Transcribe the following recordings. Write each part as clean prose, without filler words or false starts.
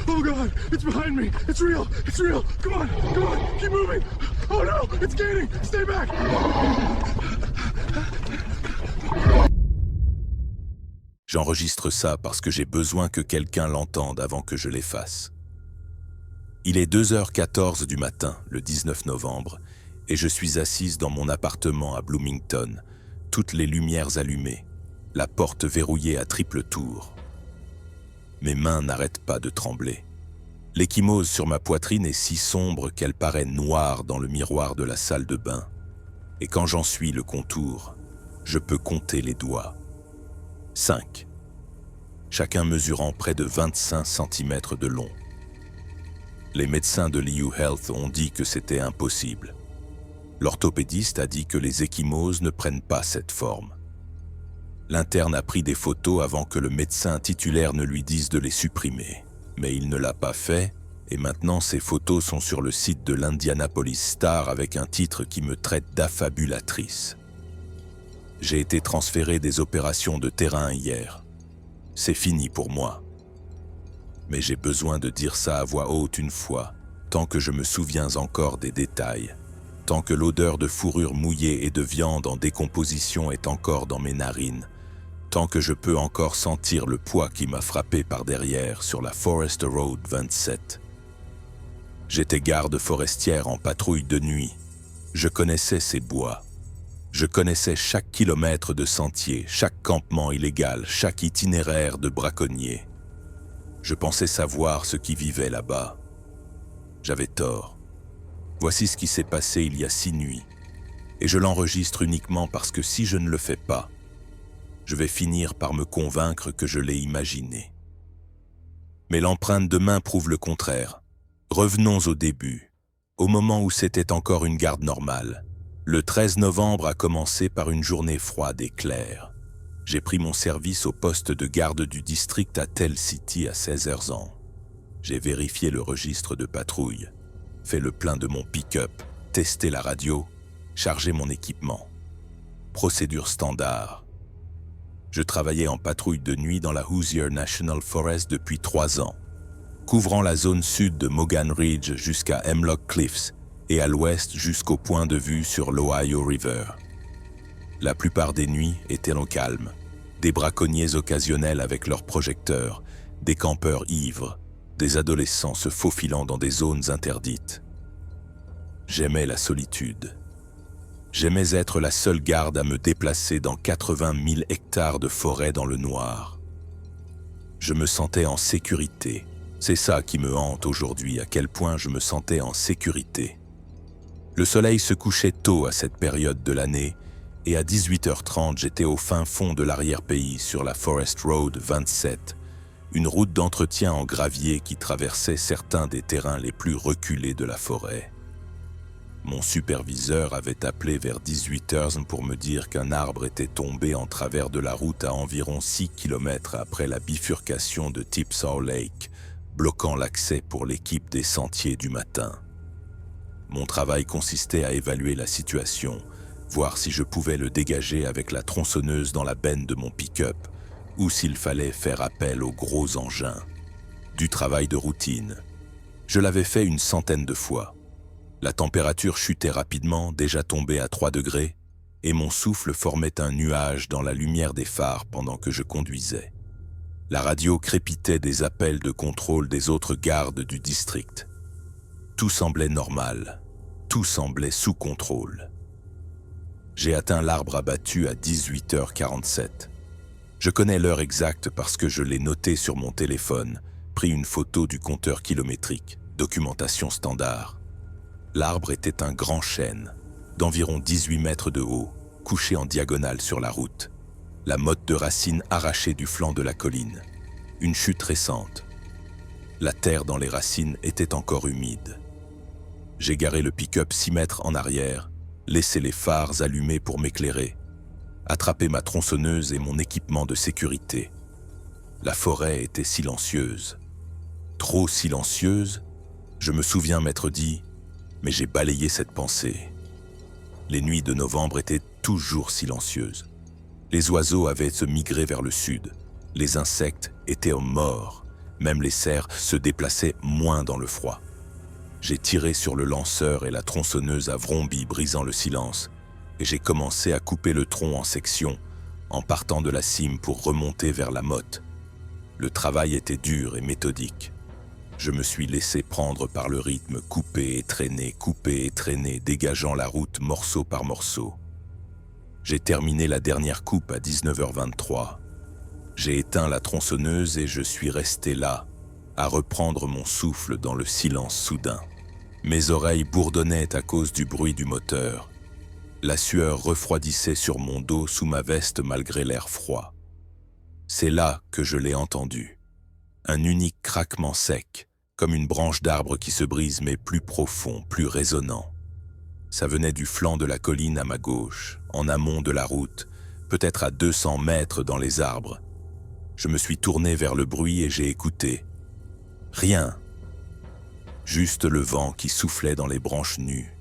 Oh God, it's behind me. It's real. It's real. Come on, keep moving. Oh no, it's gaining. Stay back. J'enregistre ça parce que j'ai besoin que quelqu'un l'entende avant que je l'efface. Il est 2h14 du matin, le 19 novembre, et je suis assise dans mon appartement à Bloomington, toutes les lumières allumées, la porte verrouillée à triple tour. Mes mains n'arrêtent pas de trembler. L'ecchymose sur ma poitrine est si sombre qu'elle paraît noire dans le miroir de la salle de bain. Et quand j'en suis le contour, je peux compter les doigts. 5. Chacun mesurant près de 25 cm de long. Les médecins de l'EU Health ont dit que c'était impossible. L'orthopédiste a dit que les ecchymoses ne prennent pas cette forme. L'interne a pris des photos avant que le médecin titulaire ne lui dise de les supprimer. Mais il ne l'a pas fait, et maintenant ces photos sont sur le site de l'Indianapolis Star avec un titre qui me traite d'affabulatrice. J'ai été transféré des opérations de terrain hier. C'est fini pour moi. Mais j'ai besoin de dire ça à voix haute une fois, tant que je me souviens encore des détails, tant que l'odeur de fourrure mouillée et de viande en décomposition est encore dans mes narines, tant que je peux encore sentir le poids qui m'a frappé par derrière sur la Forest Road 27. J'étais garde forestière en patrouille de nuit. Je connaissais ces bois. Je connaissais chaque kilomètre de sentier, chaque campement illégal, chaque itinéraire de braconniers. Je pensais savoir ce qui vivait là-bas. J'avais tort. Voici ce qui s'est passé il y a 6 nuits. Et je l'enregistre uniquement parce que si je ne le fais pas, je vais finir par me convaincre que je l'ai imaginé. Mais l'empreinte de main prouve le contraire. Revenons au début, au moment où c'était encore une garde normale. Le 13 novembre a commencé par une journée froide et claire. J'ai pris mon service au poste de garde du district à Tell City à 16h ans. J'ai vérifié le registre de patrouille, fait le plein de mon pick-up, testé la radio, chargé mon équipement. Procédure standard. Je travaillais en patrouille de nuit dans la Hoosier National Forest depuis 3 ans, couvrant la zone sud de Mogan Ridge jusqu'à Hemlock Cliffs et à l'ouest jusqu'au point de vue sur l'Ohio River. La plupart des nuits étaient au calme, des braconniers occasionnels avec leurs projecteurs, des campeurs ivres, des adolescents se faufilant dans des zones interdites. J'aimais la solitude. J'aimais être la seule garde à me déplacer dans 80 000 hectares de forêt dans le noir. Je me sentais en sécurité. C'est ça qui me hante aujourd'hui, à quel point je me sentais en sécurité. Le soleil se couchait tôt à cette période de l'année et à 18h30, j'étais au fin fond de l'arrière-pays sur la Forest Road 27, une route d'entretien en gravier qui traversait certains des terrains les plus reculés de la forêt. Mon superviseur avait appelé vers 18h pour me dire qu'un arbre était tombé en travers de la route à environ 6 km après la bifurcation de Tipsaw Lake, bloquant l'accès pour l'équipe des sentiers du matin. Mon travail consistait à évaluer la situation, voir si je pouvais le dégager avec la tronçonneuse dans la benne de mon pick-up, ou s'il fallait faire appel aux gros engins. Du travail de routine. Je l'avais fait une centaine de fois. La température chutait rapidement, déjà tombée à 3 degrés, et mon souffle formait un nuage dans la lumière des phares pendant que je conduisais. La radio crépitait des appels de contrôle des autres gardes du district. Tout semblait normal, tout semblait sous contrôle. J'ai atteint l'arbre abattu à 18h47. Je connais l'heure exacte parce que je l'ai noté sur mon téléphone, pris une photo du compteur kilométrique, documentation standard. L'arbre était un grand chêne, d'environ 18 mètres de haut, couché en diagonale sur la route. La motte de racines arrachée du flanc de la colline. Une chute récente. La terre dans les racines était encore humide. J'ai garé le pick-up 6 mètres en arrière, laissé les phares allumés pour m'éclairer, attrapé ma tronçonneuse et mon équipement de sécurité. La forêt était silencieuse. Trop silencieuse, je me souviens m'être dit, mais j'ai balayé cette pensée. Les nuits de novembre étaient toujours silencieuses. Les oiseaux avaient se migré vers le sud. Les insectes étaient aux morts. Même les cerfs se déplaçaient moins dans le froid. J'ai tiré sur le lanceur et la tronçonneuse a vrombi, brisant le silence, et j'ai commencé à couper le tronc en sections, en partant de la cime pour remonter vers la motte. Le travail était dur et méthodique. Je me suis laissé prendre par le rythme, couper et traîner, dégageant la route morceau par morceau. J'ai terminé la dernière coupe à 19h23. J'ai éteint la tronçonneuse et je suis resté là, à reprendre mon souffle dans le silence soudain. Mes oreilles bourdonnaient à cause du bruit du moteur. La sueur refroidissait sur mon dos sous ma veste malgré l'air froid. C'est là que je l'ai entendu. Un unique craquement sec, comme une branche d'arbre qui se brise mais plus profond, plus résonnant. Ça venait du flanc de la colline à ma gauche, en amont de la route, peut-être à 200 mètres dans les arbres. Je me suis tourné vers le bruit et j'ai écouté. Rien. Juste le vent qui soufflait dans les branches nues.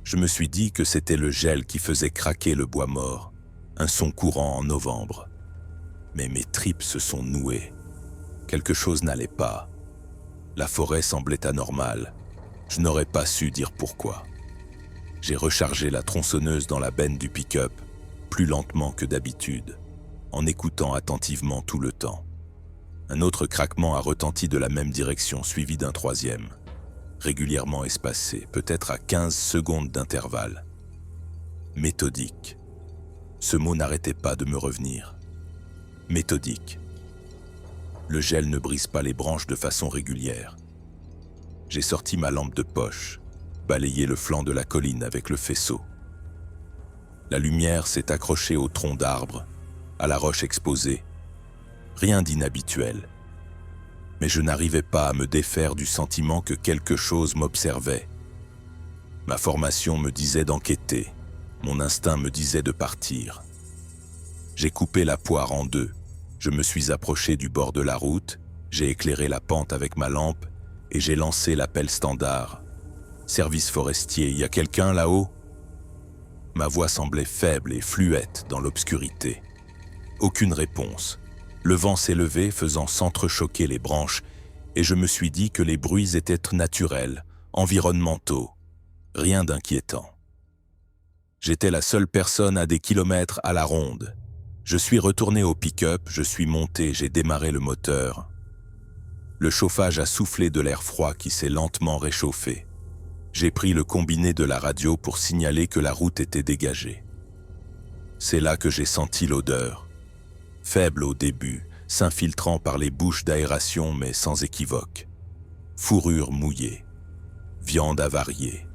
Je me suis dit que c'était le gel qui faisait craquer le bois mort, un son courant en novembre. Mais mes tripes se sont nouées. Quelque chose n'allait pas. La forêt semblait anormale. Je n'aurais pas su dire pourquoi. J'ai rechargé la tronçonneuse dans la benne du pick-up, plus lentement que d'habitude, en écoutant attentivement tout le temps. Un autre craquement a retenti de la même direction, suivi d'un troisième, régulièrement espacé, peut-être à 15 secondes d'intervalle. Méthodique. Ce mot n'arrêtait pas de me revenir. Méthodique. Le gel ne brise pas les branches de façon régulière. J'ai sorti ma lampe de poche, balayé le flanc de la colline avec le faisceau. La lumière s'est accrochée au tronc d'arbre, à la roche exposée. Rien d'inhabituel. Mais je n'arrivais pas à me défaire du sentiment que quelque chose m'observait. Ma formation me disait d'enquêter, mon instinct me disait de partir. J'ai coupé la poire en deux. Je me suis approché du bord de la route, j'ai éclairé la pente avec ma lampe et j'ai lancé l'appel standard. « Service forestier, y a quelqu'un là-haut » Ma voix semblait faible et fluette dans l'obscurité. Aucune réponse. Le vent s'est levé, faisant s'entrechoquer les branches, et je me suis dit que les bruits étaient naturels, environnementaux, rien d'inquiétant. J'étais la seule personne à des kilomètres à la ronde. Je suis retourné au pick-up, je suis monté, j'ai démarré le moteur. Le chauffage a soufflé de l'air froid qui s'est lentement réchauffé. J'ai pris le combiné de la radio pour signaler que la route était dégagée. C'est là que j'ai senti l'odeur. Faible au début, s'infiltrant par les bouches d'aération mais sans équivoque. Fourrure mouillée, viande avariée.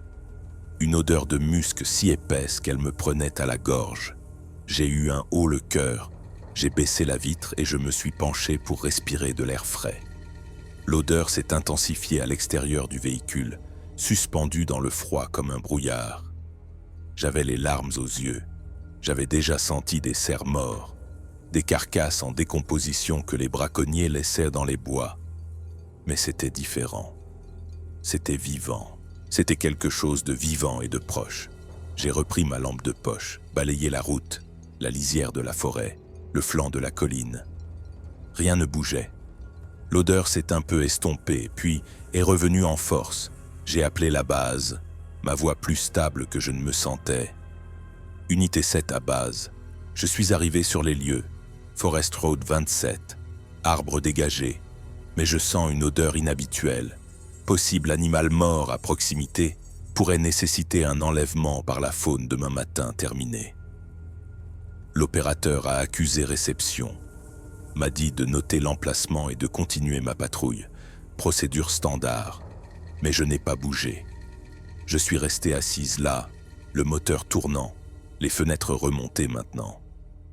Une odeur de musc si épaisse qu'elle me prenait à la gorge. J'ai eu un haut le cœur, j'ai baissé la vitre et je me suis penché pour respirer de l'air frais. L'odeur s'est intensifiée à l'extérieur du véhicule, suspendue dans le froid comme un brouillard. J'avais les larmes aux yeux, j'avais déjà senti des cerfs morts, des carcasses en décomposition que les braconniers laissaient dans les bois. Mais c'était différent. C'était vivant. C'était quelque chose de vivant et de proche. J'ai repris ma lampe de poche, balayé la route, la lisière de la forêt, le flanc de la colline. Rien ne bougeait. L'odeur s'est un peu estompée, puis est revenue en force. J'ai appelé la base, ma voix plus stable que je ne me sentais. Unité 7 à base. Je suis arrivé sur les lieux. Forest Road 27. Arbre dégagé. Mais je sens une odeur inhabituelle. Possible animal mort à proximité pourrait nécessiter un enlèvement par la faune demain matin terminé. L'opérateur a accusé réception. M'a dit de noter l'emplacement et de continuer ma patrouille. Procédure standard. Mais je n'ai pas bougé. Je suis resté assise là, le moteur tournant, les fenêtres remontées maintenant,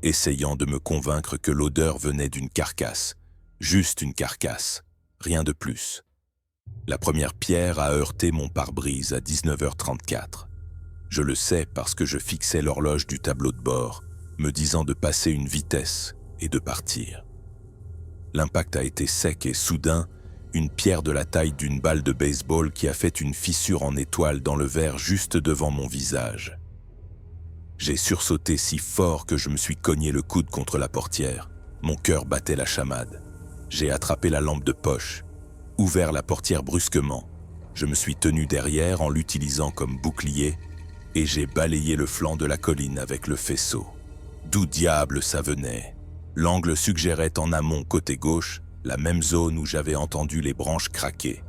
essayant de me convaincre que l'odeur venait d'une carcasse, juste une carcasse, rien de plus. La première pierre a heurté mon pare-brise à 19h34. Je le sais parce que je fixais l'horloge du tableau de bord, me disant de passer une vitesse et de partir. L'impact a été sec et soudain, une pierre de la taille d'une balle de baseball qui a fait une fissure en étoile dans le verre juste devant mon visage. J'ai sursauté si fort que je me suis cogné le coude contre la portière. Mon cœur battait la chamade. J'ai attrapé la lampe de poche, ouvert la portière brusquement. Je me suis tenu derrière en l'utilisant comme bouclier et j'ai balayé le flanc de la colline avec le faisceau. D'où diable ça venait? L'angle suggérait en amont côté gauche la même zone où j'avais entendu les branches craquer.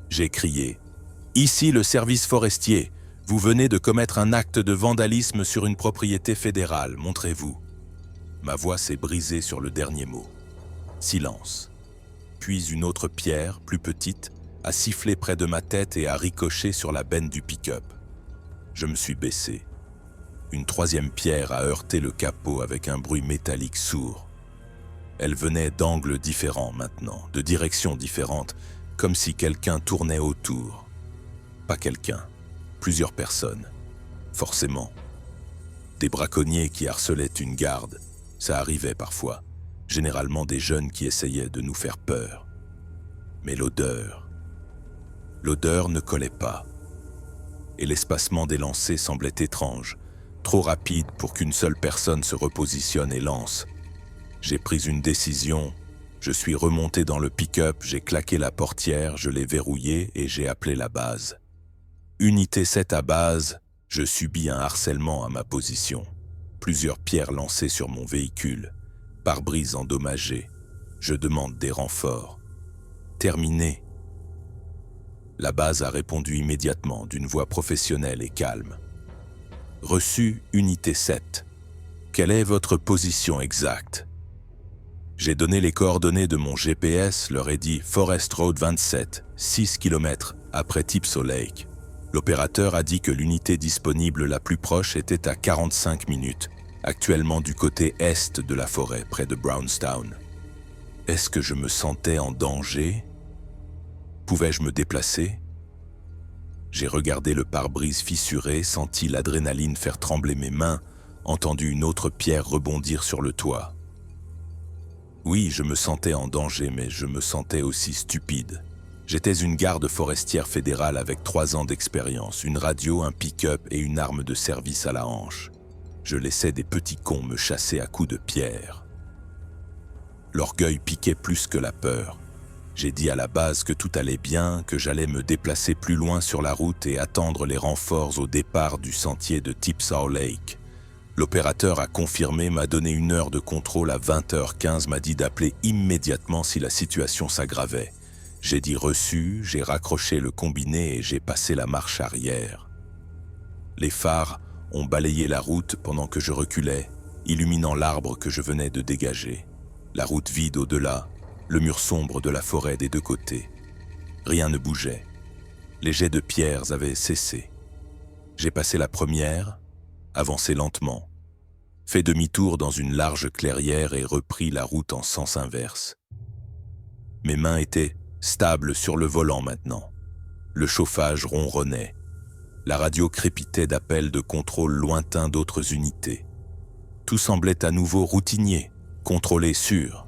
J'ai crié « Ici le service forestier, vous venez de commettre un acte de vandalisme sur une propriété fédérale, montrez-vous. » Ma voix s'est brisée sur le dernier mot. Silence. Puis une autre pierre, plus petite, a sifflé près de ma tête et a ricoché sur la benne du pick-up. Je me suis baissé. Une troisième pierre a heurté le capot avec un bruit métallique sourd. Elle venait d'angles différents maintenant, de directions différentes, comme si quelqu'un tournait autour. Pas quelqu'un, plusieurs personnes. Forcément. Des braconniers qui harcelaient une garde, ça arrivait parfois. Généralement des jeunes qui essayaient de nous faire peur. Mais l'odeur ne collait pas. Et l'espacement des lancers semblait étrange, trop rapide pour qu'une seule personne se repositionne et lance. J'ai pris une décision, je suis remonté dans le pick-up, j'ai claqué la portière, je l'ai verrouillée et j'ai appelé la base. Unité 7 à base, je subis un harcèlement à ma position. Plusieurs pierres lancées sur mon véhicule, pare-brise endommagé. Je demande des renforts. Terminé. La base a répondu immédiatement d'une voix professionnelle et calme. Reçu, unité 7. Quelle est votre position exacte? J'ai donné les coordonnées de mon GPS, leur ai dit Forest Road 27, 6 km après Tipso Lake. L'opérateur a dit que l'unité disponible la plus proche était à 45 minutes, actuellement du côté est de la forêt, près de Brownstown. Est-ce que je me sentais en danger? Pouvais-je me déplacer? J'ai regardé le pare-brise fissuré, senti l'adrénaline faire trembler mes mains, entendu une autre pierre rebondir sur le toit. Oui, je me sentais en danger, mais je me sentais aussi stupide. J'étais une garde forestière fédérale avec 3 ans d'expérience, une radio, un pick-up et une arme de service à la hanche. Je laissais des petits cons me chasser à coups de pierre. L'orgueil piquait plus que la peur. J'ai dit à la base que tout allait bien, que j'allais me déplacer plus loin sur la route et attendre les renforts au départ du sentier de Tipsaw Lake. L'opérateur a confirmé, m'a donné 1 heure de contrôle à 20h15, m'a dit d'appeler immédiatement si la situation s'aggravait. J'ai dit reçu, j'ai raccroché le combiné et j'ai passé la marche arrière. Les phares ont balayé la route pendant que je reculais, illuminant l'arbre que je venais de dégager. La route vide au-delà, le mur sombre de la forêt des 2 côtés. Rien ne bougeait. Les jets de pierres avaient cessé. J'ai passé la première, avancé lentement, fait demi-tour dans une large clairière et repris la route en sens inverse. Mes mains étaient stables sur le volant maintenant. Le chauffage ronronnait. La radio crépitait d'appels de contrôle lointains d'autres unités. Tout semblait à nouveau routinier, contrôlé sûr.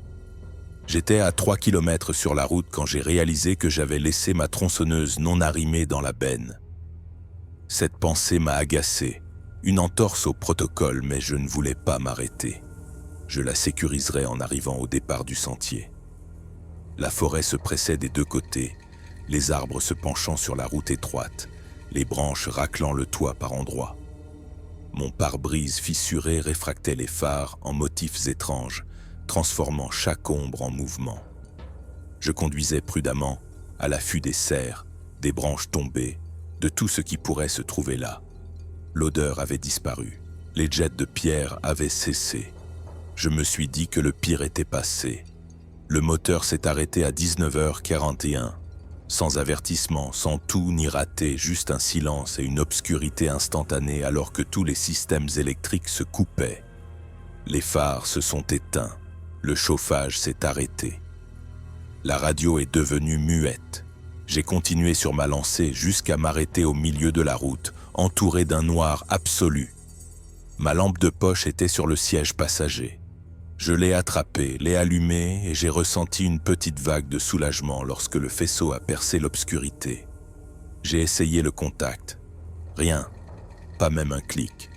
J'étais à 3 km sur la route quand j'ai réalisé que j'avais laissé ma tronçonneuse non arrimée dans la benne. Cette pensée m'a agacé, une entorse au protocole, mais je ne voulais pas m'arrêter. Je la sécuriserais en arrivant au départ du sentier. La forêt se pressait des 2 côtés, les arbres se penchant sur la route étroite, les branches raclant le toit par endroits. Mon pare-brise fissuré réfractait les phares en motifs étranges, transformant chaque ombre en mouvement. Je conduisais prudemment, à l'affût des cerfs, des branches tombées, de tout ce qui pourrait se trouver là. L'odeur avait disparu, les jets de pierre avaient cessé. Je me suis dit que le pire était passé. Le moteur s'est arrêté à 19h41, sans avertissement, sans tout ni raté, juste un silence et une obscurité instantanée alors que tous les systèmes électriques se coupaient. Les phares se sont éteints. Le chauffage s'est arrêté. La radio est devenue muette. J'ai continué sur ma lancée jusqu'à m'arrêter au milieu de la route, entouré d'un noir absolu. Ma lampe de poche était sur le siège passager. Je l'ai attrapée, l'ai allumée et j'ai ressenti une petite vague de soulagement lorsque le faisceau a percé l'obscurité. J'ai essayé le contact. Rien, pas même un clic.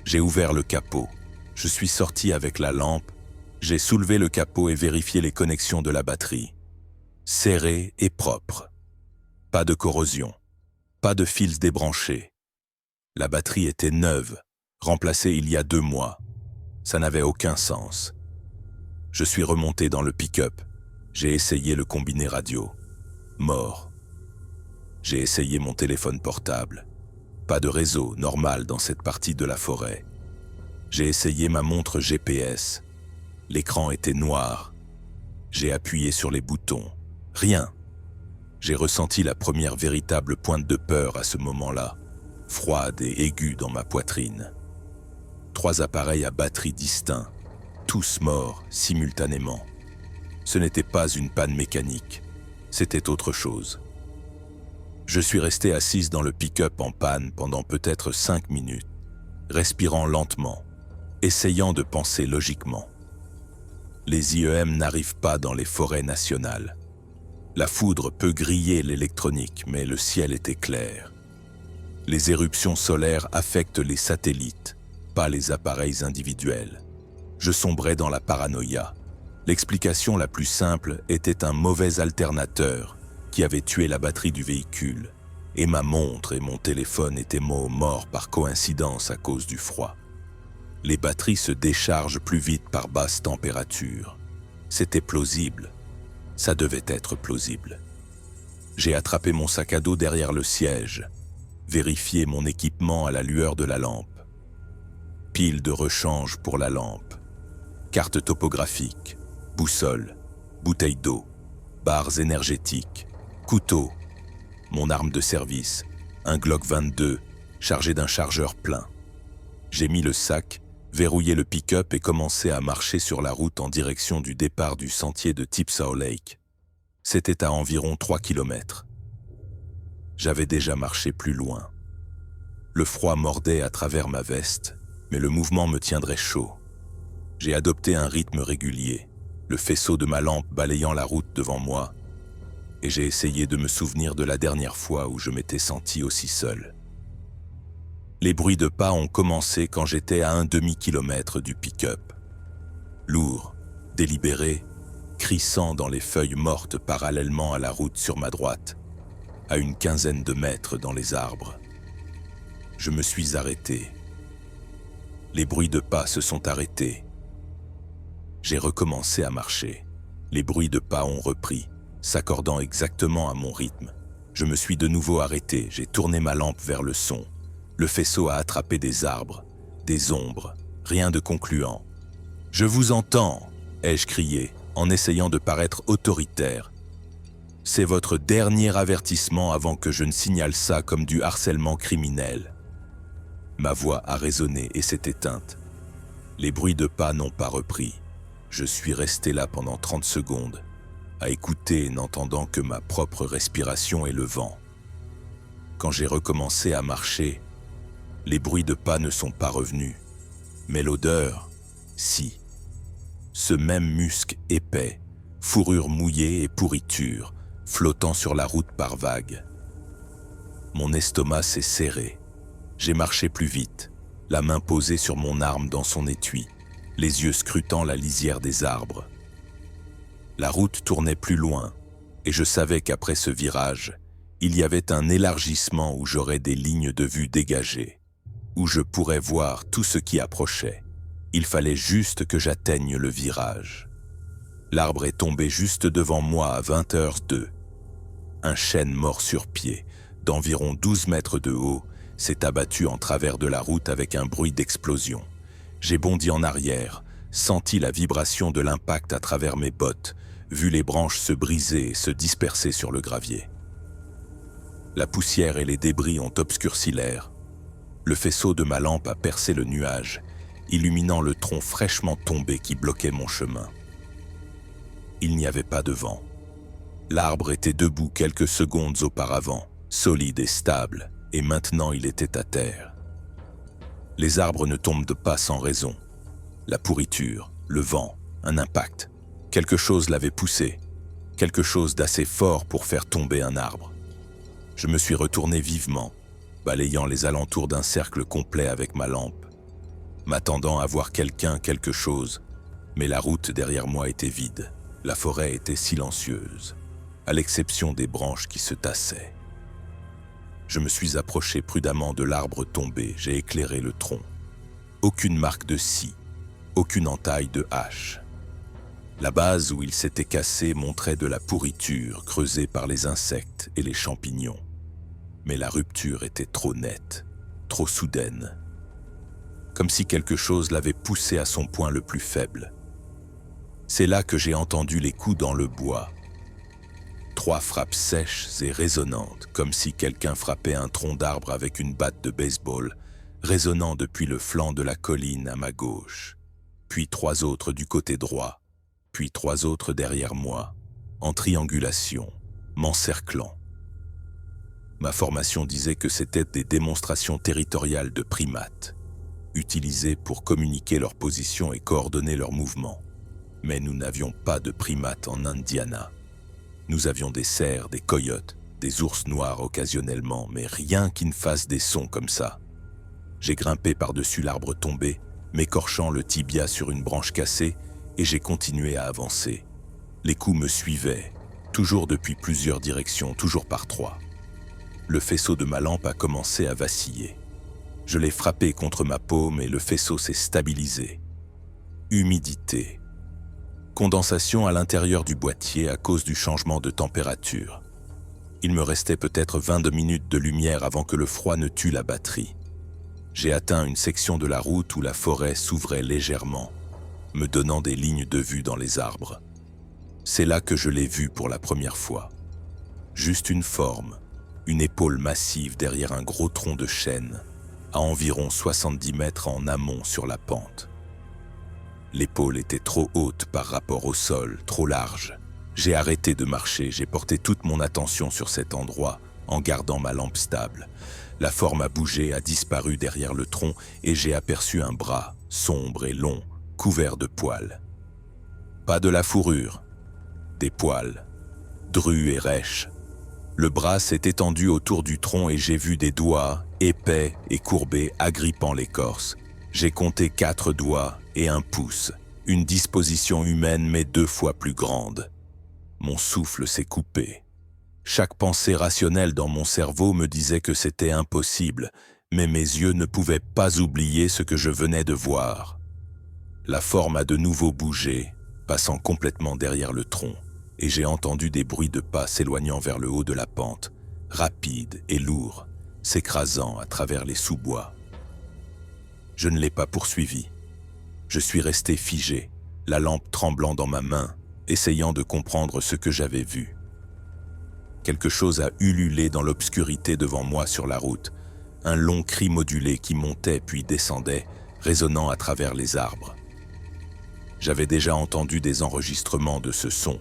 J'ai ouvert le capot. Je suis sorti avec la lampe. J'ai soulevé le capot et vérifié les connexions de la batterie. Serrées et propres. Pas de corrosion. Pas de fils débranchés. La batterie était neuve, remplacée il y a 2 mois. Ça n'avait aucun sens. Je suis remonté dans le pick-up. J'ai essayé le combiné radio. Mort. J'ai essayé mon téléphone portable. Pas de réseau normal dans cette partie de la forêt. J'ai essayé ma montre GPS. L'écran était noir. J'ai appuyé sur les boutons. Rien. J'ai ressenti la première véritable pointe de peur à ce moment-là, froide et aiguë dans ma poitrine. 3 appareils à batterie distincts, tous morts simultanément. Ce n'était pas une panne mécanique, c'était autre chose. Je suis resté assise dans le pick-up en panne pendant peut-être 5 minutes, respirant lentement, essayant de penser logiquement. Les IEM n'arrivent pas dans les forêts nationales. La foudre peut griller l'électronique, mais le ciel était clair. Les éruptions solaires affectent les satellites, pas les appareils individuels. Je sombrais dans la paranoïa. L'explication la plus simple était un mauvais alternateur qui avait tué la batterie du véhicule, et ma montre et mon téléphone étaient morts par coïncidence à cause du froid. Les batteries se déchargent plus vite par basse température. C'était plausible. Ça devait être plausible. J'ai attrapé mon sac à dos derrière le siège, vérifié mon équipement à la lueur de la lampe. Pile de rechange pour la lampe, carte topographique, boussole, bouteille d'eau, barres énergétiques, couteau, mon arme de service, un Glock 22 chargé d'un chargeur plein. J'ai mis le sac, verrouillé le pick-up et commencé à marcher sur la route en direction du départ du sentier de Tipsaw Lake. C'était à environ 3 kilomètres. J'avais déjà marché plus loin. Le froid mordait à travers ma veste, mais le mouvement me tiendrait chaud. J'ai adopté un rythme régulier, le faisceau de ma lampe balayant la route devant moi, et j'ai essayé de me souvenir de la dernière fois où je m'étais senti aussi seul. Les bruits de pas ont commencé quand j'étais à un demi-kilomètre du pick-up. Lourd, délibéré, crissant dans les feuilles mortes parallèlement à la route sur ma droite, à une quinzaine de mètres dans les arbres. Je me suis arrêté. Les bruits de pas se sont arrêtés. J'ai recommencé à marcher. Les bruits de pas ont repris, s'accordant exactement à mon rythme. Je me suis de nouveau arrêté, j'ai tourné ma lampe vers le son. Le faisceau a attrapé des arbres, des ombres, rien de concluant. « Je vous entends !» ai-je crié, en essayant de paraître autoritaire. « C'est votre dernier avertissement avant que je ne signale ça comme du harcèlement criminel. » Ma voix a résonné et s'est éteinte. Les bruits de pas n'ont pas repris. Je suis resté là pendant 30 secondes, à écouter n'entendant que ma propre respiration et le vent. Quand j'ai recommencé à marcher, les bruits de pas ne sont pas revenus, mais l'odeur, si. Ce même musc épais, fourrure mouillée et pourriture, flottant sur la route par vagues. Mon estomac s'est serré. J'ai marché plus vite, la main posée sur mon arme dans son étui, les yeux scrutant la lisière des arbres. La route tournait plus loin, et je savais qu'après ce virage, il y avait un élargissement où j'aurais des lignes de vue dégagées, où je pourrais voir tout ce qui approchait. Il fallait juste que j'atteigne le virage. L'arbre est tombé juste devant moi à 20h02. Un chêne mort sur pied, d'environ 12 mètres de haut, s'est abattu en travers de la route avec un bruit d'explosion. J'ai bondi en arrière, senti la vibration de l'impact à travers mes bottes, vu les branches se briser et se disperser sur le gravier. La poussière et les débris ont obscurci l'air. Le faisceau de ma lampe a percé le nuage, illuminant le tronc fraîchement tombé qui bloquait mon chemin. Il n'y avait pas de vent. L'arbre était debout quelques secondes auparavant, solide et stable, et maintenant il était à terre. Les arbres ne tombent pas sans raison. La pourriture, le vent, un impact. Quelque chose l'avait poussé, quelque chose d'assez fort pour faire tomber un arbre. Je me suis retourné vivement, balayant les alentours d'un cercle complet avec ma lampe, m'attendant à voir quelqu'un, quelque chose, Mais la route derrière moi était vide, la forêt était silencieuse, à l'exception des branches qui se tassaient. Je me suis approché prudemment de l'arbre tombé, j'ai éclairé le tronc. Aucune marque de scie, aucune entaille de hache. La base où il s'était cassé montrait de la pourriture creusée par les insectes et les champignons. Mais la rupture était trop nette, trop soudaine. Comme si quelque chose l'avait poussé à son point le plus faible. C'est là que j'ai entendu les coups dans le bois. 3 frappes sèches et résonnantes, comme si quelqu'un frappait un tronc d'arbre avec une batte de baseball, résonnant depuis le flanc de la colline à ma gauche. Puis 3 autres du côté droit, puis 3 autres derrière moi, en triangulation, m'encerclant. Ma formation disait que c'était des démonstrations territoriales de primates, utilisées pour communiquer leur position et coordonner leurs mouvements. Mais nous n'avions pas de primates en Indiana. Nous avions des cerfs, des coyotes, des ours noirs occasionnellement, mais rien qui ne fasse des sons comme ça. J'ai grimpé par-dessus l'arbre tombé, m'écorchant le tibia sur une branche cassée, et j'ai continué à avancer. Les coups me suivaient, toujours depuis plusieurs directions, toujours par 3. Le faisceau de ma lampe a commencé à vaciller. Je l'ai frappé contre ma paume et le faisceau s'est stabilisé. Humidité. Condensation à l'intérieur du boîtier à cause du changement de température. Il me restait peut-être 22 minutes de lumière avant que le froid ne tue la batterie. J'ai atteint une section de la route où la forêt s'ouvrait légèrement, me donnant des lignes de vue dans les arbres. C'est là que je l'ai vu pour la première fois. Juste une forme, une épaule massive derrière un gros tronc de chêne, à environ 70 mètres en amont sur la pente. L'épaule était trop haute par rapport au sol, trop large. J'ai arrêté de marcher, j'ai porté toute mon attention sur cet endroit, en gardant ma lampe stable. La forme a bougé, a disparu derrière le tronc et j'ai aperçu un bras, sombre et long, couvert de poils. Pas de la fourrure, des poils, drus et rêches. Le bras s'est étendu autour du tronc et j'ai vu des doigts, épais et courbés, agrippant l'écorce. J'ai compté 4 doigts et un pouce, une disposition humaine mais 2 fois plus grande. Mon souffle s'est coupé. Chaque pensée rationnelle dans mon cerveau me disait que c'était impossible, mais mes yeux ne pouvaient pas oublier ce que je venais de voir. La forme a de nouveau bougé, passant complètement derrière le tronc, et j'ai entendu des bruits de pas s'éloignant vers le haut de la pente, rapides et lourds, s'écrasant à travers les sous-bois. Je ne l'ai pas poursuivi. Je suis resté figé, la lampe tremblant dans ma main, essayant de comprendre ce que j'avais vu. Quelque chose a ululé dans l'obscurité devant moi sur la route, un long cri modulé qui montait puis descendait, résonnant à travers les arbres. J'avais déjà entendu des enregistrements de ce son,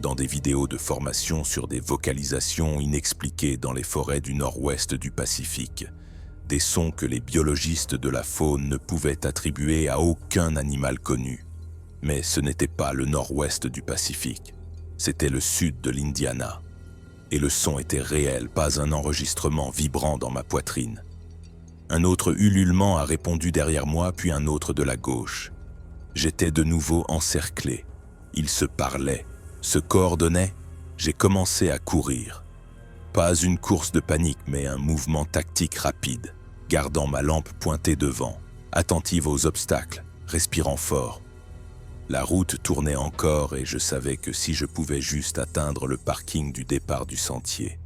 dans des vidéos de formation sur des vocalisations inexpliquées dans les forêts du nord-ouest du Pacifique. Des sons que les biologistes de la faune ne pouvaient attribuer à aucun animal connu. Mais ce n'était pas le nord-ouest du Pacifique, c'était le sud de l'Indiana. Et le son était réel, pas un enregistrement vibrant dans ma poitrine. Un autre ululement a répondu derrière moi, puis un autre de la gauche. J'étais de nouveau encerclé. Ils se parlaient, se coordonnaient. J'ai commencé à courir. Pas une course de panique, mais un mouvement tactique rapide, gardant ma lampe pointée devant, attentive aux obstacles, respirant fort. La route tournait encore et je savais que si je pouvais juste atteindre le parking du départ du sentier,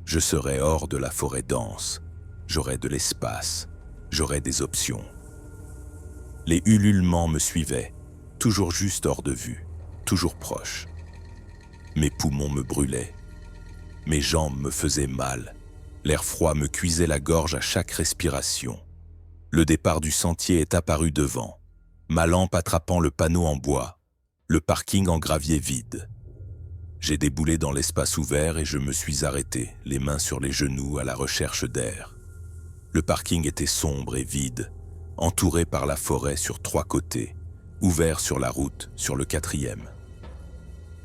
je serais hors de la forêt dense, j'aurais de l'espace, j'aurais des options. Les ululements me suivaient, toujours juste hors de vue, toujours proche. Mes poumons me brûlaient. Mes jambes me faisaient mal. L'air froid me cuisait la gorge à chaque respiration. Le départ du sentier est apparu devant. Ma lampe attrapant le panneau en bois. Le parking en gravier vide. J'ai déboulé dans l'espace ouvert et je me suis arrêté, les mains sur les genoux à la recherche d'air. Le parking était sombre et vide, entouré par la forêt sur 3 côtés, ouvert sur la route, sur le 4e.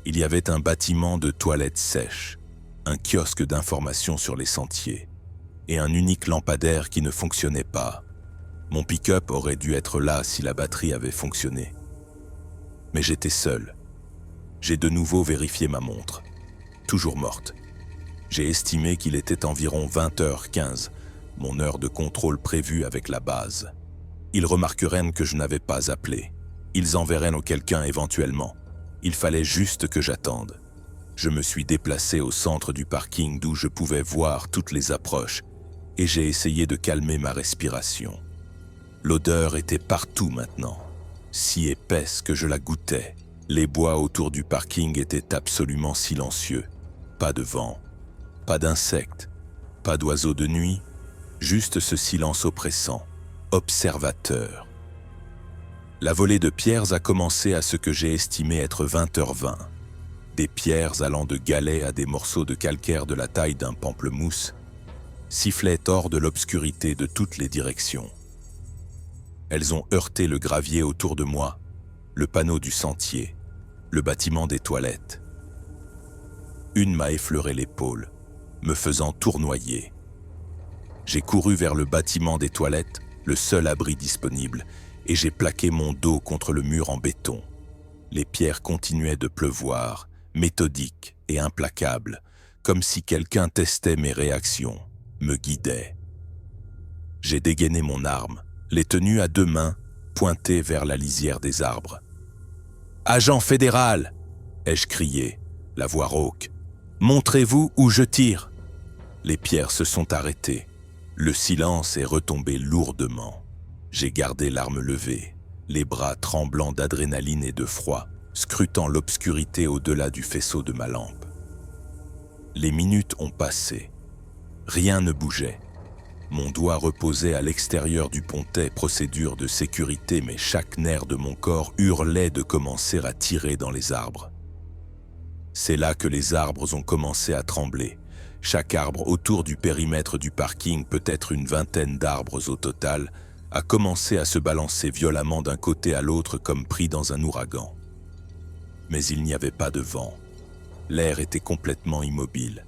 Il y avait un bâtiment de toilettes sèches, un kiosque d'information sur les sentiers et un unique lampadaire qui ne fonctionnait pas. Mon pick-up aurait dû être là si la batterie avait fonctionné. Mais j'étais seul. J'ai de nouveau vérifié ma montre. Toujours morte. J'ai estimé qu'il était environ 20h15, mon heure de contrôle prévue avec la base. Ils remarqueraient que je n'avais pas appelé. Ils enverraient quelqu'un éventuellement. Il fallait juste que j'attende. Je me suis déplacé au centre du parking d'où je pouvais voir toutes les approches et j'ai essayé de calmer ma respiration. L'odeur était partout maintenant, si épaisse que je la goûtais. Les bois autour du parking étaient absolument silencieux. Pas de vent, pas d'insectes, pas d'oiseaux de nuit, juste ce silence oppressant, observateur. La volée de pierres a commencé à ce que j'ai estimé être 20h20. Des pierres allant de galets à des morceaux de calcaire de la taille d'un pamplemousse sifflaient hors de l'obscurité de toutes les directions. Elles ont heurté le gravier autour de moi, le panneau du sentier, le bâtiment des toilettes. Une m'a effleuré l'épaule, me faisant tournoyer. J'ai couru vers le bâtiment des toilettes, le seul abri disponible, et j'ai plaqué mon dos contre le mur en béton. Les pierres continuaient de pleuvoir, méthodiques et implacables, comme si quelqu'un testait mes réactions, me guidait. J'ai dégainé mon arme, les tenues à 2 mains, pointées vers la lisière des arbres. « Agent fédéral !» ai-je crié, la voix rauque. « Montrez-vous ou je tire !» Les pierres se sont arrêtées. Le silence est retombé lourdement. J'ai gardé l'arme levée, les bras tremblants d'adrénaline et de froid, scrutant l'obscurité au-delà du faisceau de ma lampe. Les minutes ont passé. Rien ne bougeait. Mon doigt reposait à l'extérieur du pontet, procédure de sécurité, mais chaque nerf de mon corps hurlait de commencer à tirer dans les arbres. C'est là que les arbres ont commencé à trembler. Chaque arbre autour du périmètre du parking, peut-être une vingtaine d'arbres au total, a commencé à se balancer violemment d'un côté à l'autre comme pris dans un ouragan. Mais il n'y avait pas de vent. L'air était complètement immobile.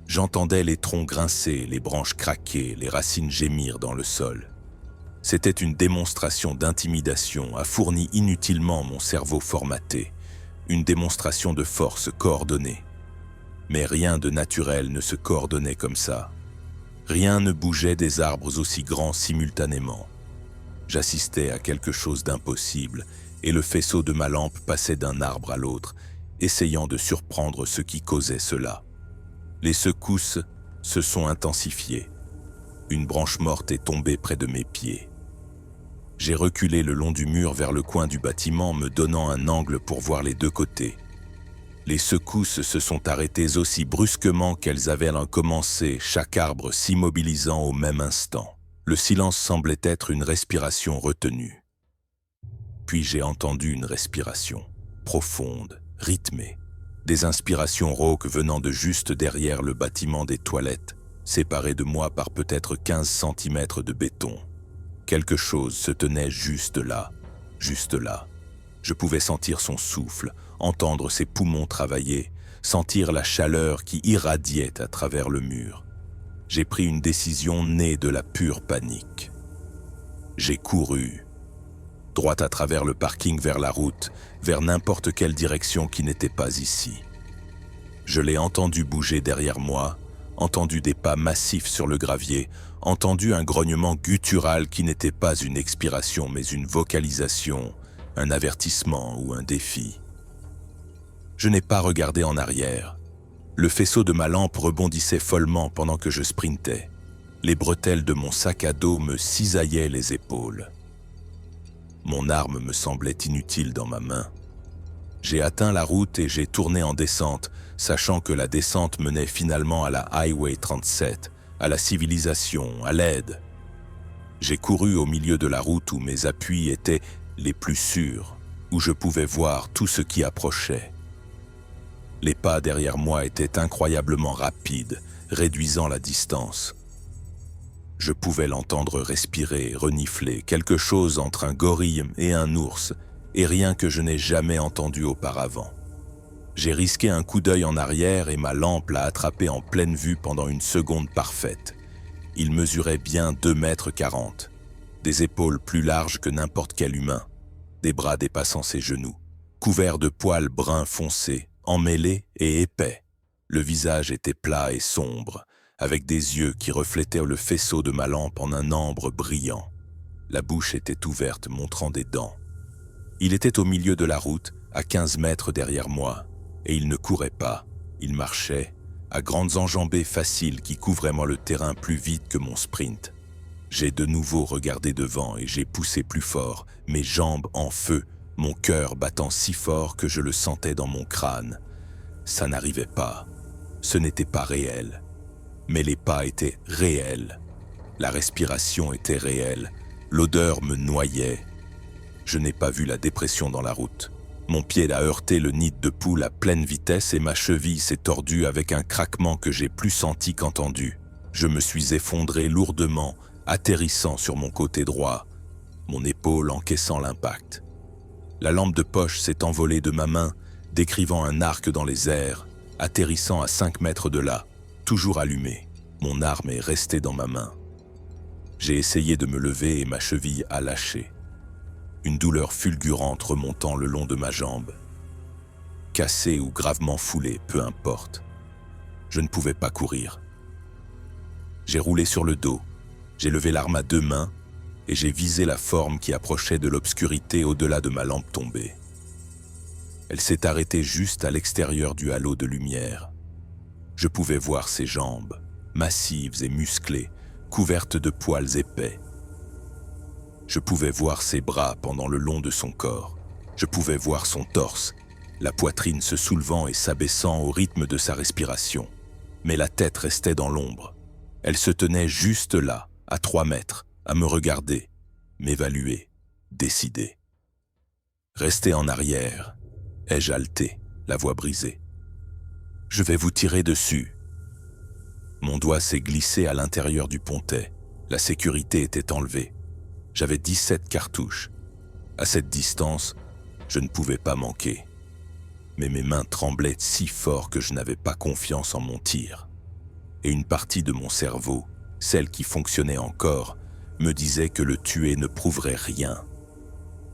J'entendais les troncs grincer, les branches craquer, les racines gémir dans le sol. C'était une démonstration d'intimidation, a fourni inutilement mon cerveau formaté, une démonstration de force coordonnée. Mais rien de naturel ne se coordonnait comme ça. Rien ne bougeait des arbres aussi grands simultanément. J'assistais à quelque chose d'impossible, et le faisceau de ma lampe passait d'un arbre à l'autre, essayant de surprendre ce qui causait cela. Les secousses se sont intensifiées. Une branche morte est tombée près de mes pieds. J'ai reculé le long du mur vers le coin du bâtiment, me donnant un angle pour voir les 2 côtés. Les secousses se sont arrêtées aussi brusquement qu'elles avaient commencé, chaque arbre s'immobilisant au même instant. Le silence semblait être une respiration retenue. Puis j'ai entendu une respiration, profonde, rythmée. Des inspirations rauques venant de juste derrière le bâtiment des toilettes, séparé de moi par peut-être 15 cm de béton. Quelque chose se tenait juste là, juste là. Je pouvais sentir son souffle, entendre ses poumons travailler, sentir la chaleur qui irradiait à travers le mur. J'ai pris une décision née de la pure panique. J'ai couru, droit à travers le parking vers la route, vers n'importe quelle direction qui n'était pas ici. Je l'ai entendu bouger derrière moi, entendu des pas massifs sur le gravier, entendu un grognement guttural qui n'était pas une expiration mais une vocalisation, un avertissement ou un défi. Je n'ai pas regardé en arrière. Le faisceau de ma lampe rebondissait follement pendant que je sprintais. Les bretelles de mon sac à dos me cisaillaient les épaules. Mon arme me semblait inutile dans ma main. J'ai atteint la route et j'ai tourné en descente, sachant que la descente menait finalement à la Highway 37, à la civilisation, à l'aide. J'ai couru au milieu de la route où mes appuis étaient les plus sûrs, où je pouvais voir tout ce qui approchait. Les pas derrière moi étaient incroyablement rapides, réduisant la distance. Je pouvais l'entendre respirer, renifler, quelque chose entre un gorille et un ours, et rien que je n'ai jamais entendu auparavant. J'ai risqué un coup d'œil en arrière et ma lampe l'a attrapé en pleine vue pendant une seconde parfaite. Il mesurait bien 2,40 m, des épaules plus larges que n'importe quel humain, des bras dépassant ses genoux, couvert de poils bruns foncés, emmêlés et épais. Le visage était plat et sombre, avec des yeux qui reflétaient le faisceau de ma lampe en un ambre brillant. La bouche était ouverte, montrant des dents. Il était au milieu de la route, à 15 mètres derrière moi, et il ne courait pas, il marchait, à grandes enjambées faciles qui couvraient le terrain plus vite que mon sprint. J'ai de nouveau regardé devant et j'ai poussé plus fort, mes jambes en feu, mon cœur battant si fort que je le sentais dans mon crâne. Ça n'arrivait pas, ce n'était pas réel. Mais les pas étaient réels, la respiration était réelle, l'odeur me noyait. Je n'ai pas vu la dépression dans la route. Mon pied a heurté le nid de poule à pleine vitesse et ma cheville s'est tordue avec un craquement que j'ai plus senti qu'entendu. Je me suis effondré lourdement, atterrissant sur mon côté droit, mon épaule encaissant l'impact. La lampe de poche s'est envolée de ma main, décrivant un arc dans les airs, atterrissant à 5 mètres de là, toujours allumée. Mon arme est restée dans ma main. J'ai essayé de me lever et ma cheville a lâché. Une douleur fulgurante remontant le long de ma jambe. Cassée ou gravement foulée, peu importe. Je ne pouvais pas courir. J'ai roulé sur le dos, j'ai levé l'arme à 2 mains et j'ai visé la forme qui approchait de l'obscurité au-delà de ma lampe tombée. Elle s'est arrêtée juste à l'extérieur du halo de lumière. Je pouvais voir ses jambes, massives et musclées, couvertes de poils épais. Je pouvais voir ses bras pendant le long de son corps. Je pouvais voir son torse, la poitrine se soulevant et s'abaissant au rythme de sa respiration. Mais la tête restait dans l'ombre. Elle se tenait juste là, à 3 mètres, à me regarder, m'évaluer, décider. Rester en arrière, ai-je haleté, la voix brisée. Je vais vous tirer dessus. Mon doigt s'est glissé à l'intérieur du pontet. La sécurité était enlevée. J'avais 17 cartouches. À cette distance, je ne pouvais pas manquer. Mais mes mains tremblaient si fort que je n'avais pas confiance en mon tir. Et une partie de mon cerveau, celle qui fonctionnait encore, me disait que le tuer ne prouverait rien.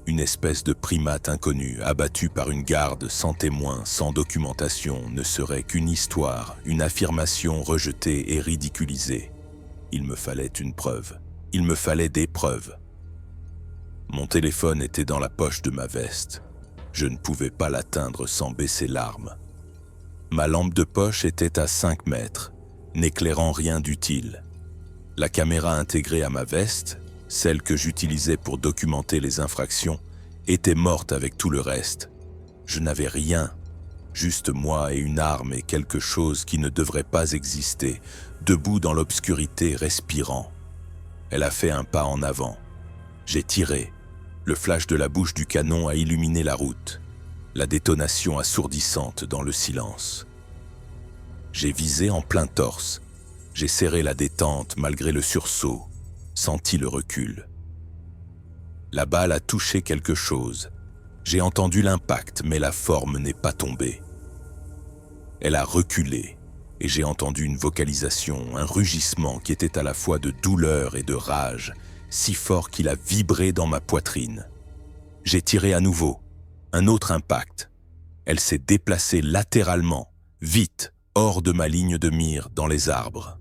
Une espèce de primate inconnu, abattu par une garde sans témoin, sans documentation, ne serait qu'une histoire, une affirmation rejetée et ridiculisée. Il me fallait une preuve. Il me fallait des preuves. Mon téléphone était dans la poche de ma veste. Je ne pouvais pas l'atteindre sans baisser l'arme. Ma lampe de poche était à 5 mètres, n'éclairant rien d'utile. La caméra intégrée à ma veste, celle que j'utilisais pour documenter les infractions, était morte avec tout le reste. Je n'avais rien, juste moi et une arme et quelque chose qui ne devrait pas exister, debout dans l'obscurité, respirant. Elle a fait un pas en avant. J'ai tiré. Le flash de la bouche du canon a illuminé la route. La détonation assourdissante dans le silence. J'ai visé en plein torse. J'ai serré la détente malgré le sursaut, senti le recul. La balle a touché quelque chose. J'ai entendu l'impact, mais la forme n'est pas tombée. Elle a reculé, et j'ai entendu une vocalisation, un rugissement qui était à la fois de douleur et de rage, si fort qu'il a vibré dans ma poitrine. J'ai tiré à nouveau. Un autre impact. Elle s'est déplacée latéralement, vite, hors de ma ligne de mire, dans les arbres.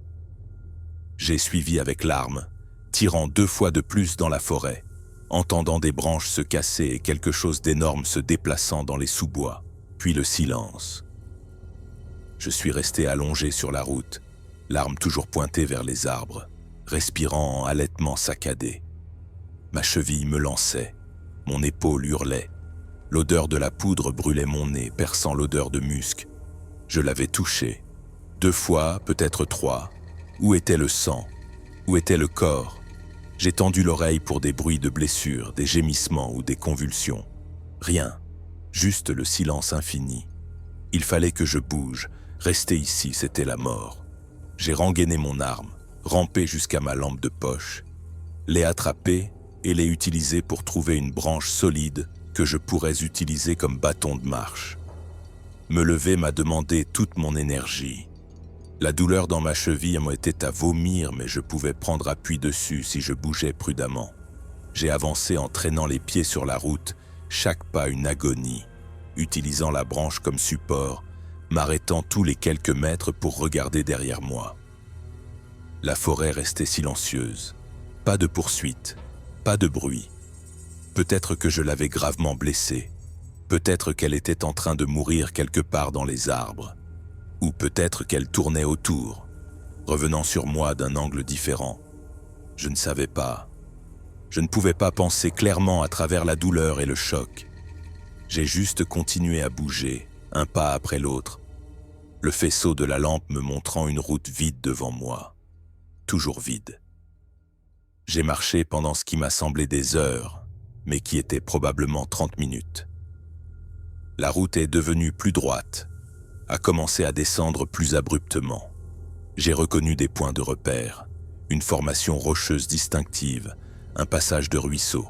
J'ai suivi avec l'arme, tirant 2 fois de plus dans la forêt, entendant des branches se casser et quelque chose d'énorme se déplaçant dans les sous-bois, puis le silence. Je suis resté allongé sur la route, l'arme toujours pointée vers les arbres, respirant en halètement saccadé. Ma cheville me lançait, mon épaule hurlait. L'odeur de la poudre brûlait mon nez, perçant l'odeur de musc. Je l'avais touché. 2 fois, peut-être 3. Où était le sang? Où était le corps? J'ai tendu l'oreille pour des bruits de blessures, des gémissements ou des convulsions. Rien, juste le silence infini. Il fallait que je bouge. Rester ici, c'était la mort. J'ai rengainé mon arme, rampé jusqu'à ma lampe de poche, l'ai attrapée et l'ai utilisée pour trouver une branche solide que je pourrais utiliser comme bâton de marche. Me lever m'a demandé toute mon énergie. La douleur dans ma cheville était à vomir, mais je pouvais prendre appui dessus si je bougeais prudemment. J'ai avancé en traînant les pieds sur la route, chaque pas une agonie. utilisant la branche comme support, m'arrêtant tous les quelques mètres pour regarder derrière moi. La forêt restait silencieuse. Pas de poursuite, pas de bruit. Peut-être que je l'avais gravement blessée. Peut-être qu'elle était en train de mourir quelque part dans les arbres. Ou peut-être qu'elle tournait autour, revenant sur moi d'un angle différent. Je ne savais pas. Je ne pouvais pas penser clairement à travers la douleur et le choc. J'ai juste continué à bouger, un pas après l'autre, le faisceau de la lampe me montrant une route vide devant moi. Toujours vide. J'ai marché pendant ce qui m'a semblé des heures, mais qui était probablement 30 minutes. La route est devenue plus droite, a commencé à descendre plus abruptement. J'ai reconnu des points de repère, une formation rocheuse distinctive, un passage de ruisseau.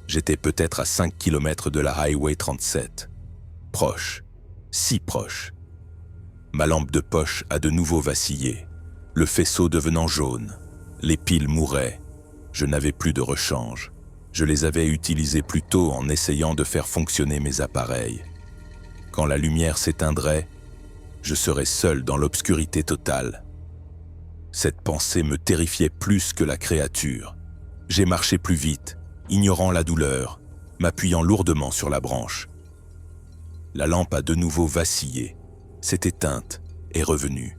J'étais peut-être à 5 km de la Highway 37. Proche, si proche. Ma lampe de poche a de nouveau vacillé, le faisceau devenant jaune. Les piles mouraient. Je n'avais plus de rechange. Je les avais utilisées plus tôt en essayant de faire fonctionner mes appareils. Quand la lumière s'éteindrait, je serais seul dans l'obscurité totale. Cette pensée me terrifiait plus que la créature. J'ai marché plus vite, ignorant la douleur, m'appuyant lourdement sur la branche. La lampe a de nouveau vacillé, s'est éteinte et revenue.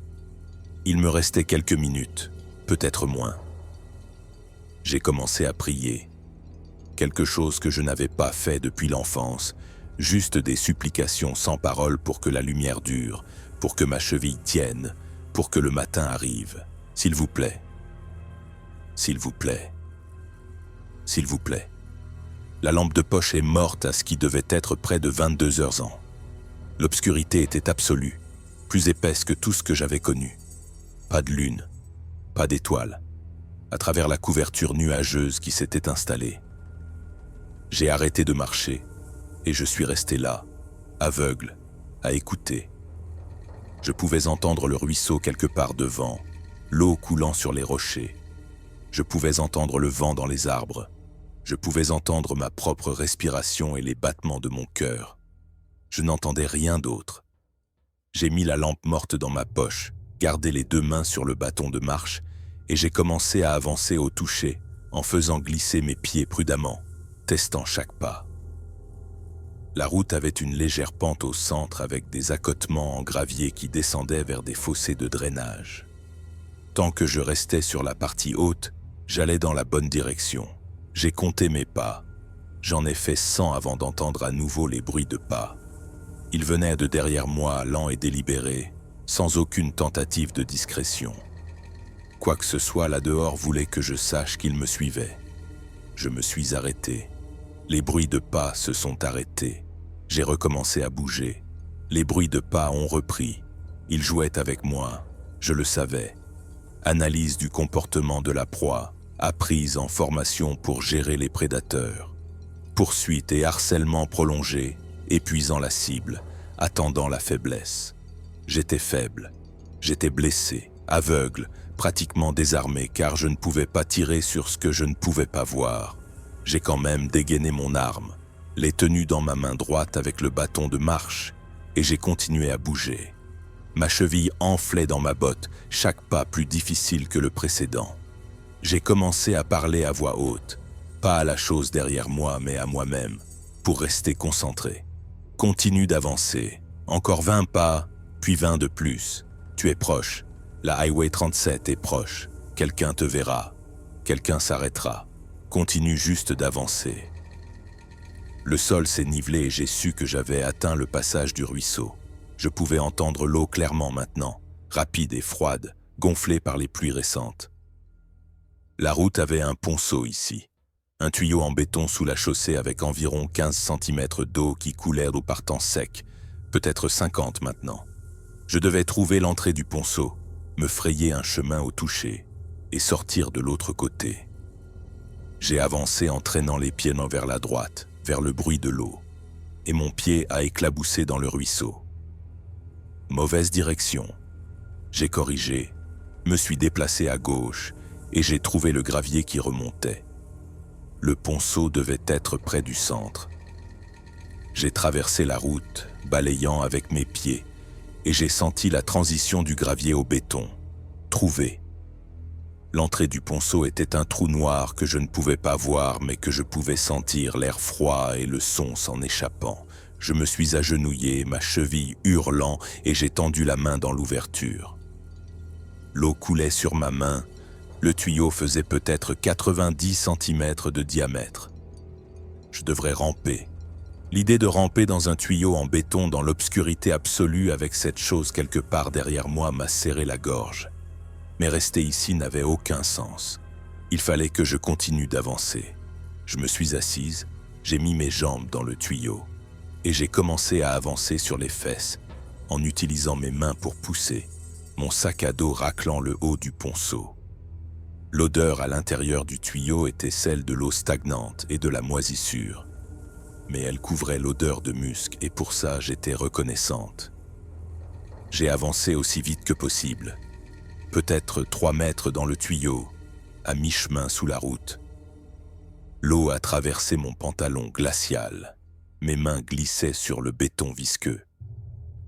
Il me restait quelques minutes, peut-être moins. J'ai commencé à prier. Quelque chose que je n'avais pas fait depuis l'enfance, juste des supplications sans parole pour que la lumière dure, pour que ma cheville tienne, pour que le matin arrive. S'il vous plaît. S'il vous plaît. S'il vous plaît. La lampe de poche est morte à ce qui devait être près de 22 heures ans. L'obscurité était absolue, plus épaisse que tout ce que j'avais connu. Pas de lune, pas d'étoiles, à travers la couverture nuageuse qui s'était installée. J'ai arrêté de marcher et je suis resté là, aveugle, à écouter. Je pouvais entendre le ruisseau quelque part devant, l'eau coulant sur les rochers. Je pouvais entendre le vent dans les arbres. Je pouvais entendre ma propre respiration et les battements de mon cœur. Je n'entendais rien d'autre. J'ai mis la lampe morte dans ma poche, gardé les deux mains sur le bâton de marche, et j'ai commencé à avancer au toucher, en faisant glisser mes pieds prudemment, testant chaque pas. La route avait une légère pente au centre avec des accotements en gravier qui descendaient vers des fossés de drainage. Tant que je restais sur la partie haute, j'allais dans la bonne direction. J'ai compté mes pas. J'en ai fait 100 avant d'entendre à nouveau les bruits de pas. Ils venaient de derrière moi, lents et délibérés, sans aucune tentative de discrétion. Quoi que ce soit là-dehors voulait que je sache qu'ils me suivaient. Je me suis arrêté. Les bruits de pas se sont arrêtés. J'ai recommencé à bouger. Les bruits de pas ont repris. Ils jouaient avec moi. Je le savais. Analyse du comportement de la proie, apprise en formation pour gérer les prédateurs. Poursuite et harcèlement prolongé, épuisant la cible, attendant la faiblesse. J'étais faible, j'étais blessé, aveugle, pratiquement désarmé car je ne pouvais pas tirer sur ce que je ne pouvais pas voir. J'ai quand même dégainé mon arme, l'ai tenue dans ma main droite avec le bâton de marche et j'ai continué à bouger. Ma cheville enflait dans ma botte, chaque pas plus difficile que le précédent. J'ai commencé à parler à voix haute, pas à la chose derrière moi mais à moi-même, pour rester concentré. Continue d'avancer, encore 20 pas, puis 20 de plus. Tu es proche, la Highway 37 est proche, quelqu'un te verra, quelqu'un s'arrêtera. Continue juste d'avancer. Le sol s'est nivelé et j'ai su que j'avais atteint le passage du ruisseau. Je pouvais entendre l'eau clairement maintenant, rapide et froide, gonflée par les pluies récentes. La route avait un ponceau ici, un tuyau en béton sous la chaussée avec environ 15 cm d'eau qui coulait au partant sec, peut-être 50 maintenant. Je devais trouver l'entrée du ponceau, me frayer un chemin au toucher et sortir de l'autre côté. J'ai avancé en traînant les pieds vers la droite, vers le bruit de l'eau, et mon pied a éclaboussé dans le ruisseau. Mauvaise direction. J'ai corrigé, me suis déplacé à gauche et j'ai trouvé le gravier qui remontait. Le ponceau devait être près du centre. J'ai traversé la route, balayant avec mes pieds, et j'ai senti la transition du gravier au béton. Trouvé. L'entrée du ponceau était un trou noir que je ne pouvais pas voir, mais que je pouvais sentir l'air froid et le son s'en échappant. Je me suis agenouillé, ma cheville hurlant, et j'ai tendu la main dans l'ouverture. L'eau coulait sur ma main. Le tuyau faisait peut-être 90 cm de diamètre. Je devrais ramper. L'idée de ramper dans un tuyau en béton dans l'obscurité absolue avec cette chose quelque part derrière moi m'a serré la gorge. Mais rester ici n'avait aucun sens. Il fallait que je continue d'avancer. Je me suis assise, j'ai mis mes jambes dans le tuyau et j'ai commencé à avancer sur les fesses en utilisant mes mains pour pousser, mon sac à dos raclant le haut du ponceau. L'odeur à l'intérieur du tuyau était celle de l'eau stagnante et de la moisissure. Mais elle couvrait l'odeur de musc et pour ça j'étais reconnaissante. J'ai avancé aussi vite que possible, peut-être 3 mètres dans le tuyau, à mi-chemin sous la route. L'eau a traversé mon pantalon glacial, mes mains glissaient sur le béton visqueux.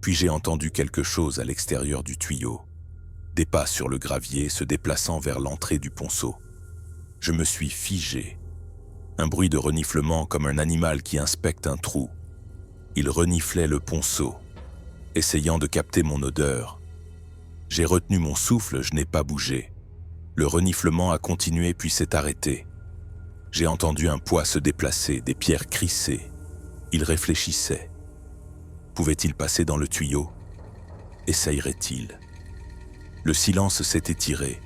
Puis j'ai entendu quelque chose à l'extérieur du tuyau, des pas sur le gravier se déplaçant vers l'entrée du ponceau. Je me suis figé. Un bruit de reniflement comme un animal qui inspecte un trou. Il reniflait le ponceau, essayant de capter mon odeur. J'ai retenu mon souffle, je n'ai pas bougé. Le reniflement a continué puis s'est arrêté. J'ai entendu un poids se déplacer, des pierres crisser. Il réfléchissait. Pouvait-il passer dans le tuyau? Essayerait-il? Le silence s'est étiré.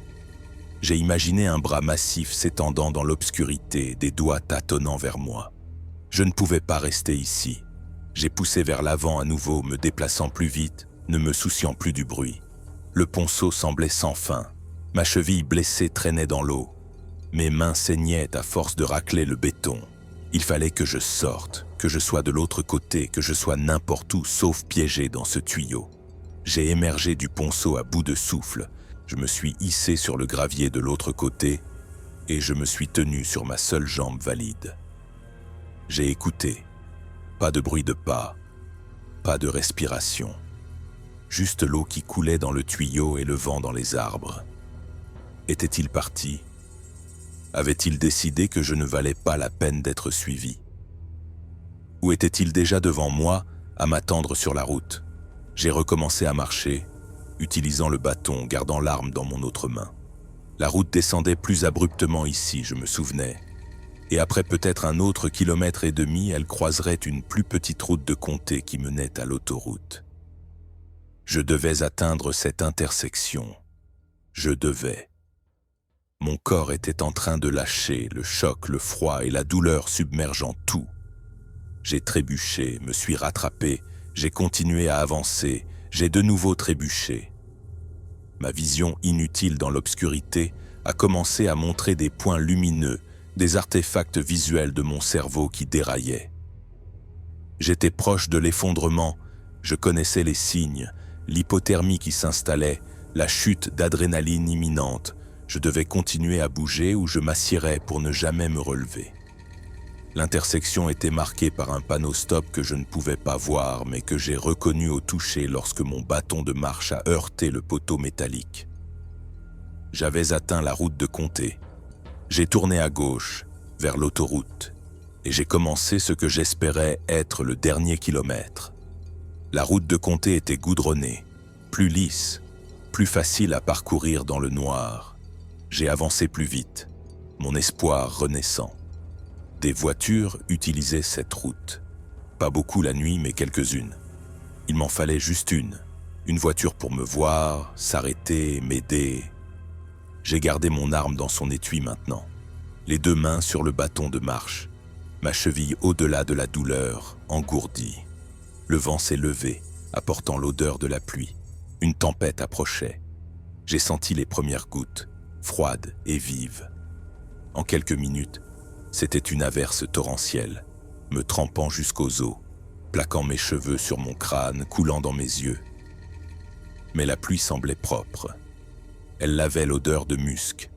J'ai imaginé un bras massif s'étendant dans l'obscurité, des doigts tâtonnant vers moi. Je ne pouvais pas rester ici. J'ai poussé vers l'avant à nouveau, me déplaçant plus vite, ne me souciant plus du bruit. Le ponceau semblait sans fin. Ma cheville blessée traînait dans l'eau. Mes mains saignaient à force de racler le béton. Il fallait que je sorte, que je sois de l'autre côté, que je sois n'importe où sauf piégé dans ce tuyau. J'ai émergé du ponceau à bout de souffle. Je me suis hissé sur le gravier de l'autre côté et je me suis tenu sur ma seule jambe valide. J'ai écouté. Pas de bruit de pas, pas de respiration. Juste l'eau qui coulait dans le tuyau et le vent dans les arbres. Était-il parti? Avait-il décidé que je ne valais pas la peine d'être suivi? Ou était-il déjà devant moi, à m'attendre sur la route? J'ai recommencé à marcher, utilisant le bâton, gardant l'arme dans mon autre main. La route descendait plus abruptement ici, je me souvenais. Et après peut-être un autre 1,5 kilomètre, elle croiserait une plus petite route de comté qui menait à l'autoroute. Je devais atteindre cette intersection. Je devais. Mon corps était en train de lâcher, le choc, le froid et la douleur submergeant tout. J'ai trébuché, me suis rattrapé, j'ai continué à avancer, j'ai de nouveau trébuché. Ma vision inutile dans l'obscurité a commencé à montrer des points lumineux, des artefacts visuels de mon cerveau qui déraillaient. J'étais proche de l'effondrement, je connaissais les signes, l'hypothermie qui s'installait, la chute d'adrénaline imminente. Je devais continuer à bouger ou je m'assierais pour ne jamais me relever. L'intersection était marquée par un panneau stop que je ne pouvais pas voir, mais que j'ai reconnu au toucher lorsque mon bâton de marche a heurté le poteau métallique. J'avais atteint la route de comté. J'ai tourné à gauche, vers l'autoroute, et j'ai commencé ce que j'espérais être le dernier kilomètre. La route de comté était goudronnée, plus lisse, plus facile à parcourir dans le noir. J'ai avancé plus vite, mon espoir renaissant. Des voitures utilisaient cette route. Pas beaucoup la nuit, mais quelques-unes. Il m'en fallait juste une voiture pour me voir, s'arrêter, m'aider. J'ai gardé mon arme dans son étui maintenant, les 2 mains sur le bâton de marche, ma cheville au-delà de la douleur, engourdie. Le vent s'est levé, apportant l'odeur de la pluie. Une tempête approchait. J'ai senti les premières gouttes, froides et vives. En quelques minutes, c'était une averse torrentielle, me trempant jusqu'aux os, plaquant mes cheveux sur mon crâne, coulant dans mes yeux. Mais la pluie semblait propre. Elle lavait l'odeur de musc.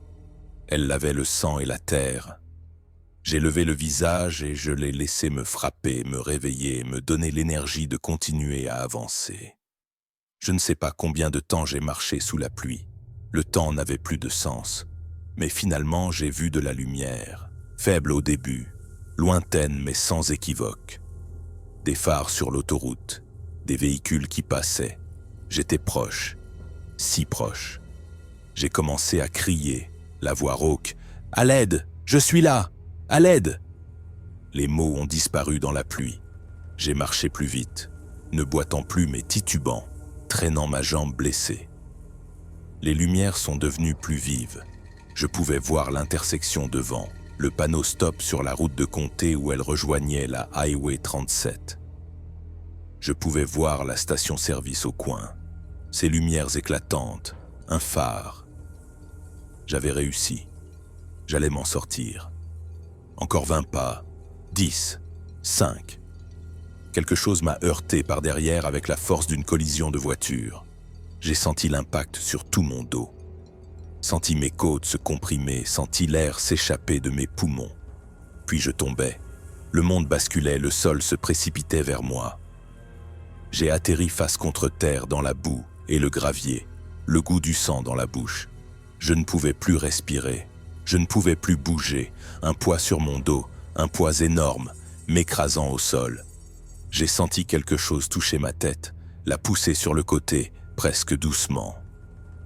Elle lavait le sang et la terre. J'ai levé le visage et je l'ai laissé me frapper, me réveiller, me donner l'énergie de continuer à avancer. Je ne sais pas combien de temps j'ai marché sous la pluie. Le temps n'avait plus de sens. Mais finalement, j'ai vu de la lumière, faible au début, lointaine mais sans équivoque. Des phares sur l'autoroute, des véhicules qui passaient. J'étais proche, si proche. J'ai commencé à crier, la voix rauque. « À l'aide! Je suis là! À l'aide !» Les mots ont disparu dans la pluie. J'ai marché plus vite, ne boitant plus mais titubant, traînant ma jambe blessée. Les lumières sont devenues plus vives. Je pouvais voir l'intersection devant, le panneau stop sur la route de Comté où elle rejoignait la Highway 37. Je pouvais voir la station-service au coin, ses lumières éclatantes, un phare. J'avais réussi. J'allais m'en sortir. Encore 20 pas, 10, 5. Quelque chose m'a heurté par derrière avec la force d'une collision de voiture. J'ai senti l'impact sur tout mon dos. Senti mes côtes se comprimer, senti l'air s'échapper de mes poumons. Puis je tombais. Le monde basculait, le sol se précipitait vers moi. J'ai atterri face contre terre dans la boue et le gravier, le goût du sang dans la bouche. Je ne pouvais plus respirer, je ne pouvais plus bouger, un poids sur mon dos, un poids énorme, m'écrasant au sol. J'ai senti quelque chose toucher ma tête, la pousser sur le côté, presque doucement.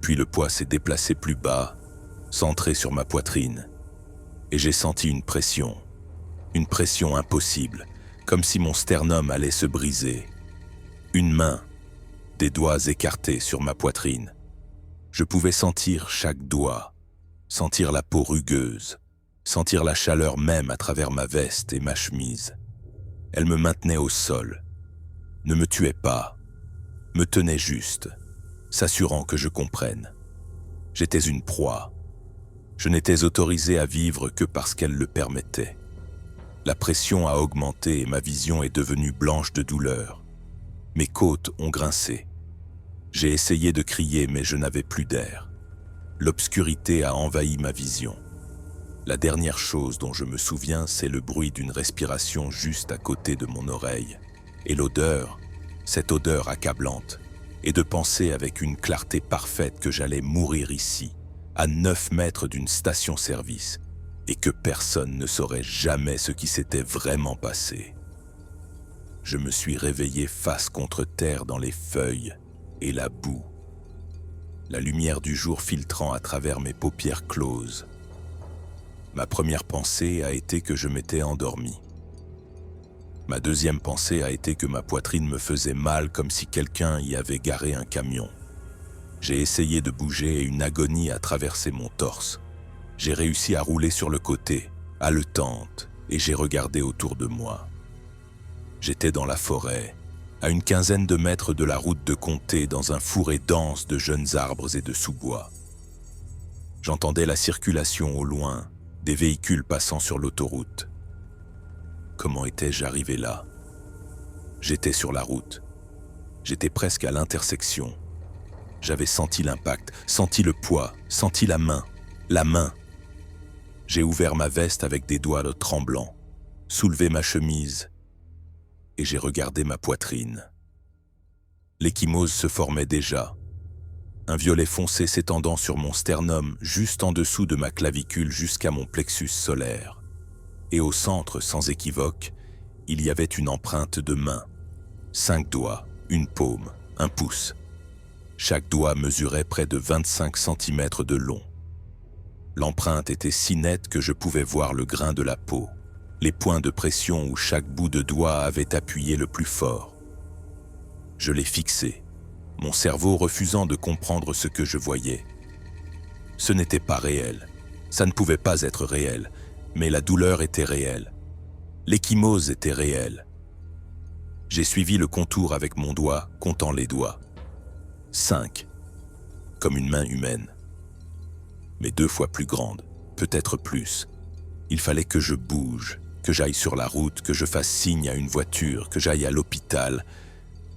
Puis le poids s'est déplacé plus bas, centré sur ma poitrine. Et j'ai senti une pression impossible, comme si mon sternum allait se briser. Une main, des doigts écartés sur ma poitrine. Je pouvais sentir chaque doigt, sentir la peau rugueuse, sentir la chaleur même à travers ma veste et ma chemise. Elle me maintenait au sol, ne me tuait pas, me tenait juste, s'assurant que je comprenne. J'étais une proie. Je n'étais autorisé à vivre que parce qu'elle le permettait. La pression a augmenté et ma vision est devenue blanche de douleur. Mes côtes ont grincé. J'ai essayé de crier mais je n'avais plus d'air. L'obscurité a envahi ma vision. La dernière chose dont je me souviens, c'est le bruit d'une respiration juste à côté de mon oreille. Et l'odeur, cette odeur accablante. Et de penser avec une clarté parfaite que j'allais mourir ici, à 9 mètres d'une station-service, et que personne ne saurait jamais ce qui s'était vraiment passé. Je me suis réveillé face contre terre dans les feuilles et la boue, la lumière du jour filtrant à travers mes paupières closes. Ma première pensée a été que je m'étais endormi. Ma deuxième pensée a été que ma poitrine me faisait mal comme si quelqu'un y avait garé un camion. J'ai essayé de bouger et une agonie a traversé mon torse. J'ai réussi à rouler sur le côté, haletante, et j'ai regardé autour de moi. J'étais dans la forêt, à une quinzaine de mètres de la route de Comté, dans un fourré dense de jeunes arbres et de sous-bois. J'entendais la circulation au loin, des véhicules passant sur l'autoroute. Comment étais-je arrivé là? J'étais sur la route. J'étais presque à l'intersection. J'avais senti l'impact, senti le poids, senti la main. La main. J'ai ouvert ma veste avec des doigts tremblants, soulevé ma chemise et j'ai regardé ma poitrine. L'ecchymose se formait déjà. Un violet foncé s'étendant sur mon sternum, juste en dessous de ma clavicule jusqu'à mon plexus solaire. Et au centre, sans équivoque, il y avait une empreinte de main. 5 doigts, une paume, un pouce. Chaque doigt mesurait près de 25 cm de long. L'empreinte était si nette que je pouvais voir le grain de la peau, les points de pression où chaque bout de doigt avait appuyé le plus fort. Je l'ai fixé, mon cerveau refusant de comprendre ce que je voyais. Ce n'était pas réel, ça ne pouvait pas être réel, mais la douleur était réelle. L'ecchymose était réelle. J'ai suivi le contour avec mon doigt, comptant les doigts. 5, comme une main humaine. Mais 2 fois plus grande, peut-être plus. Il fallait que je bouge, que j'aille sur la route, que je fasse signe à une voiture, que j'aille à l'hôpital.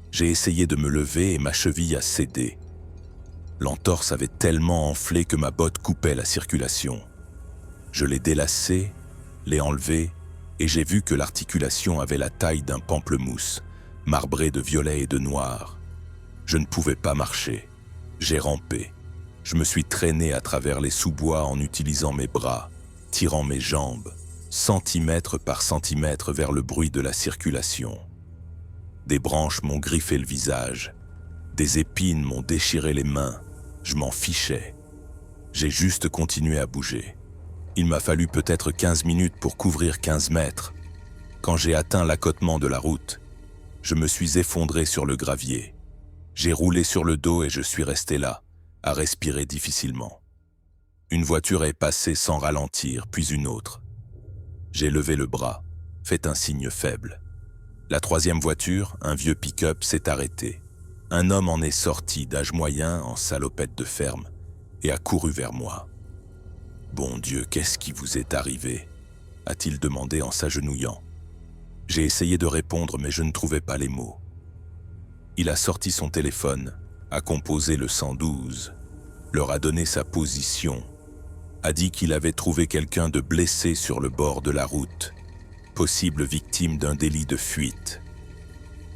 J'ai essayé de me lever et ma cheville a cédé. L'entorse avait tellement enflé que ma botte coupait la circulation. Je l'ai délacée l'ai enlevé et j'ai vu que l'articulation avait la taille d'un pamplemousse, marbré de violet et de noir. Je ne pouvais pas marcher. J'ai rampé. Je me suis traîné à travers les sous-bois en utilisant mes bras, tirant mes jambes, centimètre par centimètre vers le bruit de la circulation. Des branches m'ont griffé le visage. Des épines m'ont déchiré les mains. Je m'en fichais. J'ai juste continué à bouger. Il m'a fallu peut-être 15 minutes pour couvrir 15 mètres. Quand j'ai atteint l'accotement de la route, je me suis effondré sur le gravier. J'ai roulé sur le dos et je suis resté là, à respirer difficilement. Une voiture est passée sans ralentir, puis une autre. J'ai levé le bras, fait un signe faible. La troisième voiture, un vieux pick-up, s'est arrêtée. Un homme en est sorti, d'âge moyen, en salopette de ferme, et a couru vers moi. « Bon Dieu, qu'est-ce qui vous est arrivé ?» a-t-il demandé en s'agenouillant. J'ai essayé de répondre, mais je ne trouvais pas les mots. Il a sorti son téléphone, a composé le 112, leur a donné sa position, a dit qu'il avait trouvé quelqu'un de blessé sur le bord de la route, possible victime d'un délit de fuite.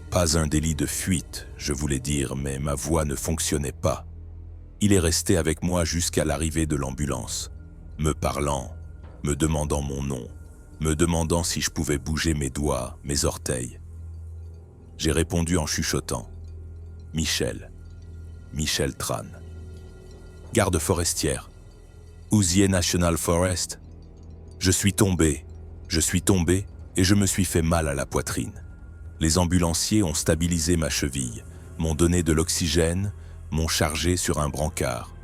Pas un délit de fuite, je voulais dire, mais ma voix ne fonctionnait pas. Il est resté avec moi jusqu'à l'arrivée de l'ambulance, me parlant, me demandant mon nom, me demandant si je pouvais bouger mes doigts, mes orteils. J'ai répondu en chuchotant. Michel Tran. Garde forestière. Hoosier National Forest. Je suis tombé et je me suis fait mal à la poitrine. Les ambulanciers ont stabilisé ma cheville, m'ont donné de l'oxygène, m'ont chargé sur un brancard.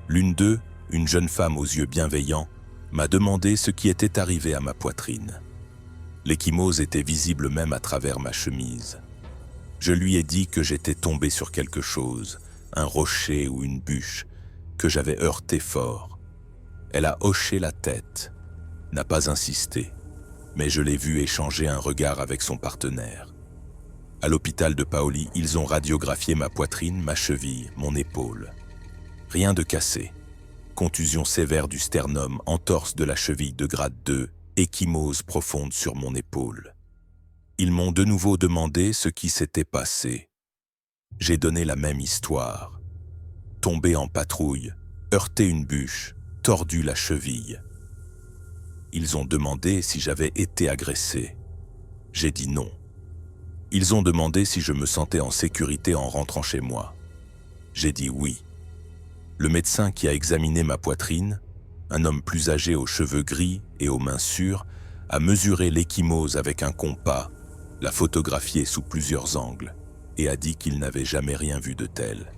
L'une d'eux, une jeune femme aux yeux bienveillants, m'a demandé ce qui était arrivé à ma poitrine. L'ecchymose était visible même à travers ma chemise. Je lui ai dit que j'étais tombé sur quelque chose, un rocher ou une bûche, que j'avais heurté fort. Elle a hoché la tête, n'a pas insisté, mais je l'ai vue échanger un regard avec son partenaire. À l'hôpital de Paoli, ils ont radiographié ma poitrine, ma cheville, mon épaule. Rien de cassé. Contusion sévère du sternum, entorse de la cheville de grade 2, ecchymose profonde sur mon épaule. Ils m'ont de nouveau demandé ce qui s'était passé. J'ai donné la même histoire. Tombé en patrouille, heurté une bûche, tordu la cheville. Ils ont demandé si j'avais été agressé. J'ai dit non. Ils ont demandé si je me sentais en sécurité en rentrant chez moi. J'ai dit oui. Le médecin qui a examiné ma poitrine, un homme plus âgé aux cheveux gris et aux mains sûres, a mesuré l'ecchymose avec un compas, l'a photographié sous plusieurs angles et a dit qu'il n'avait jamais rien vu de tel.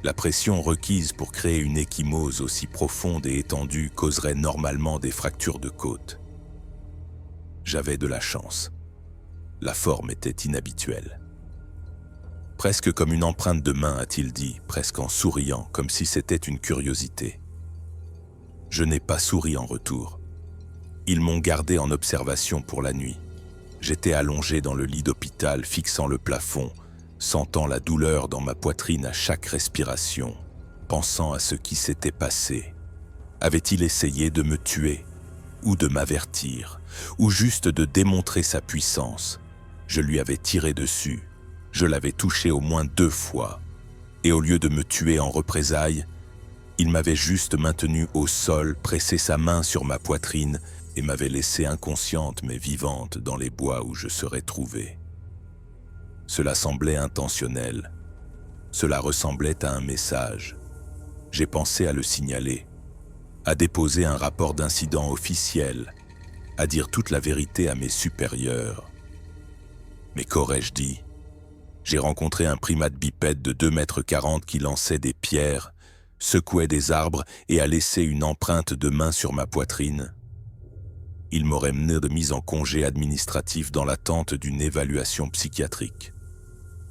La pression requise pour créer une ecchymose aussi profonde et étendue causerait normalement des fractures de côte. J'avais de la chance. La forme était inhabituelle. Presque comme une empreinte de main, a-t-il dit, presque en souriant, comme si c'était une curiosité. Je n'ai pas souri en retour. Ils m'ont gardé en observation pour la nuit. J'étais allongé dans le lit d'hôpital, fixant le plafond, sentant la douleur dans ma poitrine à chaque respiration, pensant à ce qui s'était passé. Avait-il essayé de me tuer, ou de m'avertir, ou juste de démontrer sa puissance? Je lui avais tiré dessus, je l'avais touché au moins 2 fois, et au lieu de me tuer en représailles, il m'avait juste maintenu au sol, pressé sa main sur ma poitrine et m'avait laissé inconsciente mais vivante dans les bois où je serais trouvé. Cela semblait intentionnel. Cela ressemblait à un message. J'ai pensé à le signaler, à déposer un rapport d'incident officiel, à dire toute la vérité à mes supérieurs. Mais qu'aurais-je dit? J'ai rencontré un primate bipède de 2,40 m qui lançait des pierres, secouait des arbres et a laissé une empreinte de main sur ma poitrine. Il m'aurait mené de mise en congé administratif dans l'attente d'une évaluation psychiatrique.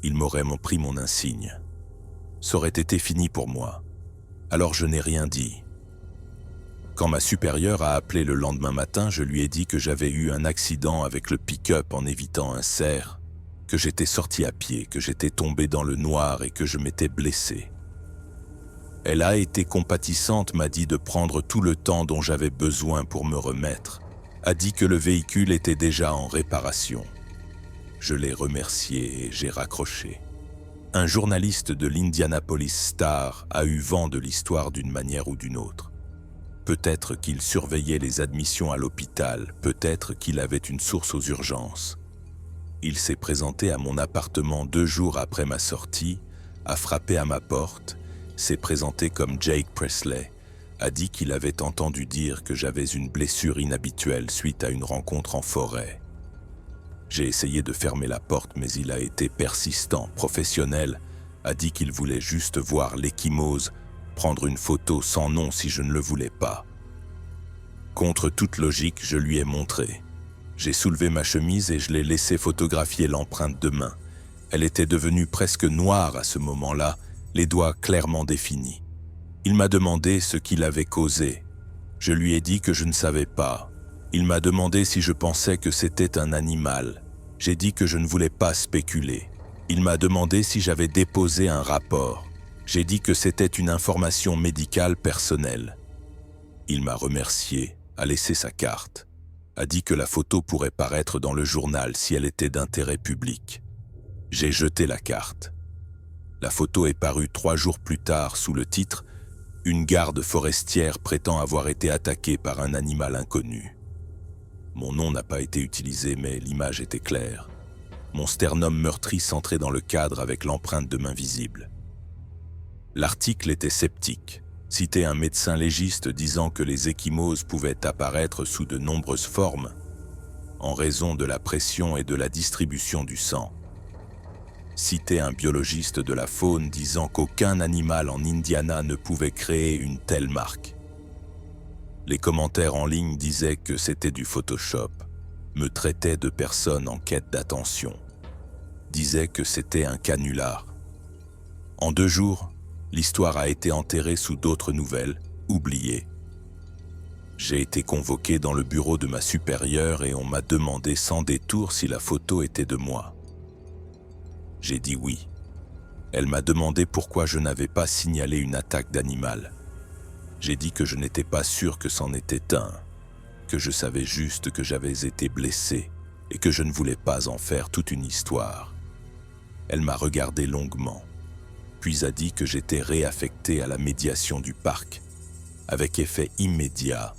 Il m'aurait pris mon insigne. Ça aurait été fini pour moi. Alors je n'ai rien dit. Quand ma supérieure a appelé le lendemain matin, je lui ai dit que j'avais eu un accident avec le pick-up en évitant un cerf, que j'étais sorti à pied, que j'étais tombé dans le noir et que je m'étais blessé. Elle a été compatissante, m'a dit de prendre tout le temps dont j'avais besoin pour me remettre, a dit que le véhicule était déjà en réparation. Je l'ai remercié et j'ai raccroché. Un journaliste de l'Indianapolis Star a eu vent de l'histoire d'une manière ou d'une autre. Peut-être qu'il surveillait les admissions à l'hôpital, peut-être qu'il avait une source aux urgences. Il s'est présenté à mon appartement 2 jours après ma sortie, a frappé à ma porte, s'est présenté comme Jake Presley, a dit qu'il avait entendu dire que j'avais une blessure inhabituelle suite à une rencontre en forêt. J'ai essayé de fermer la porte, mais il a été persistant, professionnel, a dit qu'il voulait juste voir l'ecchymose, prendre une photo sans nom si je ne le voulais pas. Contre toute logique, je lui ai montré. J'ai soulevé ma chemise et je l'ai laissé photographier l'empreinte de main. Elle était devenue presque noire à ce moment-là, les doigts clairement définis. Il m'a demandé ce qu'il avait causé. Je lui ai dit que je ne savais pas. Il m'a demandé si je pensais que c'était un animal. J'ai dit que je ne voulais pas spéculer. Il m'a demandé si j'avais déposé un rapport. J'ai dit que c'était une information médicale personnelle. Il m'a remercié, a laissé sa carte, a dit que la photo pourrait paraître dans le journal si elle était d'intérêt public. J'ai jeté la carte. La photo est parue 3 jours plus tard sous le titre « Une garde forestière prétend avoir été attaquée par un animal inconnu ». Mon nom n'a pas été utilisé, mais l'image était claire. Mon sternum meurtri centré dans le cadre avec l'empreinte de main visible. L'article était sceptique, citait un médecin légiste disant que les ecchymoses pouvaient apparaître sous de nombreuses formes, en raison de la pression et de la distribution du sang. Citait un biologiste de la faune disant qu'aucun animal en Indiana ne pouvait créer une telle marque. Les commentaires en ligne disaient que c'était du Photoshop, me traitaient de personne en quête d'attention, disaient que c'était un canular. En 2 jours, l'histoire a été enterrée sous d'autres nouvelles, oubliées. J'ai été convoqué dans le bureau de ma supérieure et on m'a demandé sans détour si la photo était de moi. J'ai dit oui. Elle m'a demandé pourquoi je n'avais pas signalé une attaque d'animal. J'ai dit que je n'étais pas sûr que c'en était un, que je savais juste que j'avais été blessé et que je ne voulais pas en faire toute une histoire. Elle m'a regardé longuement, puis a dit que j'étais réaffecté à la médiation du parc, avec effet immédiat,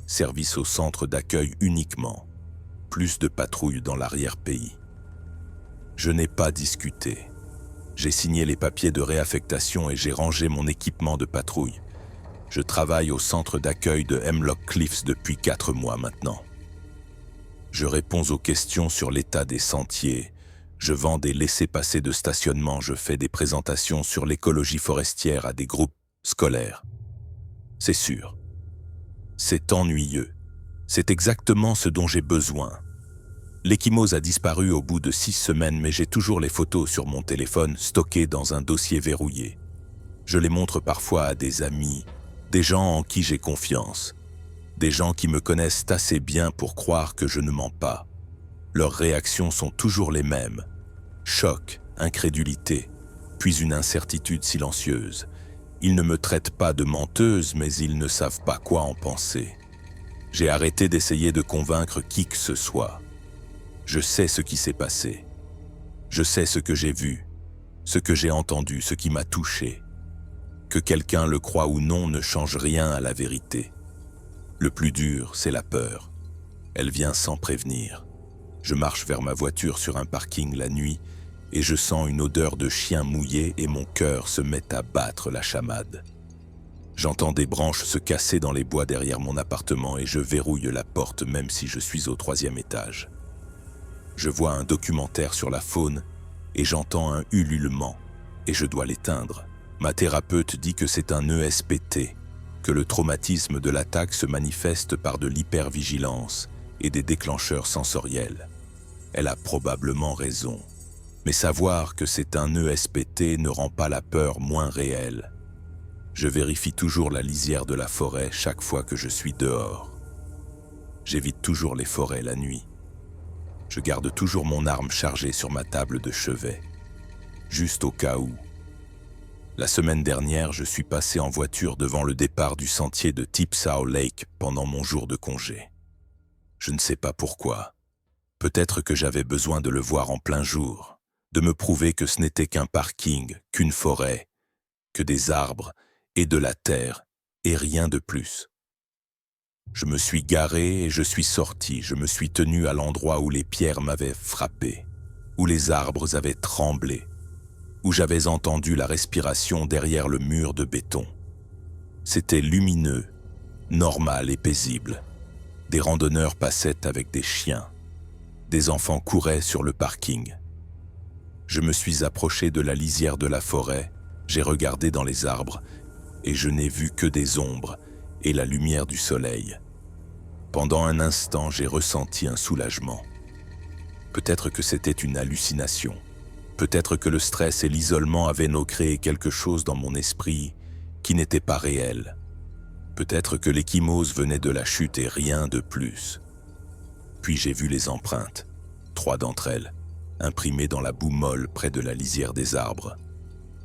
service au centre d'accueil uniquement, plus de patrouilles dans l'arrière-pays. Je n'ai pas discuté. J'ai signé les papiers de réaffectation et j'ai rangé mon équipement de patrouille. Je travaille au centre d'accueil de Hemlock Cliffs depuis 4 mois maintenant. Je réponds aux questions sur l'état des sentiers. Je vends des laissez-passer de stationnement. Je fais des présentations sur l'écologie forestière à des groupes scolaires. C'est sûr. C'est ennuyeux. C'est exactement ce dont j'ai besoin. L'ecchymose a disparu au bout de 6 semaines, mais j'ai toujours les photos sur mon téléphone stockées dans un dossier verrouillé. Je les montre parfois à des amis, des gens en qui j'ai confiance, des gens qui me connaissent assez bien pour croire que je ne mens pas. Leurs réactions sont toujours les mêmes. Choc, incrédulité, puis une incertitude silencieuse. Ils ne me traitent pas de menteuse, mais ils ne savent pas quoi en penser. J'ai arrêté d'essayer de convaincre qui que ce soit. Je sais ce qui s'est passé. Je sais ce que j'ai vu, ce que j'ai entendu, ce qui m'a touché. Que quelqu'un le croie ou non ne change rien à la vérité. Le plus dur, c'est la peur. Elle vient sans prévenir. Je marche vers ma voiture sur un parking la nuit et je sens une odeur de chien mouillé et mon cœur se met à battre la chamade. J'entends des branches se casser dans les bois derrière mon appartement et je verrouille la porte même si je suis au 3e étage. Je vois un documentaire sur la faune et j'entends un ululement et je dois l'éteindre. Ma thérapeute dit que c'est un ESPT, que le traumatisme de l'attaque se manifeste par de l'hypervigilance et des déclencheurs sensoriels. Elle a probablement raison. Mais savoir que c'est un ESPT ne rend pas la peur moins réelle. Je vérifie toujours la lisière de la forêt chaque fois que je suis dehors. J'évite toujours les forêts la nuit. Je garde toujours mon arme chargée sur ma table de chevet, juste au cas où. La semaine dernière, je suis passé en voiture devant le départ du sentier de Tipsaw Lake pendant mon jour de congé. Je ne sais pas pourquoi. Peut-être que j'avais besoin de le voir en plein jour, de me prouver que ce n'était qu'un parking, qu'une forêt, que des arbres et de la terre, et rien de plus. Je me suis garé et je suis sorti, je me suis tenu à l'endroit où les pierres m'avaient frappé, où les arbres avaient tremblé, où j'avais entendu la respiration derrière le mur de béton. C'était lumineux, normal et paisible. Des randonneurs passaient avec des chiens. Des enfants couraient sur le parking. Je me suis approché de la lisière de la forêt, j'ai regardé dans les arbres et je n'ai vu que des ombres et la lumière du soleil. Pendant un instant, j'ai ressenti un soulagement. Peut-être que c'était une hallucination. Peut-être que le stress et l'isolement avaient créé quelque chose dans mon esprit qui n'était pas réel. Peut-être que l'ecchymose venait de la chute et rien de plus. Puis j'ai vu les empreintes, 3 d'entre elles, imprimées dans la boue molle près de la lisière des arbres.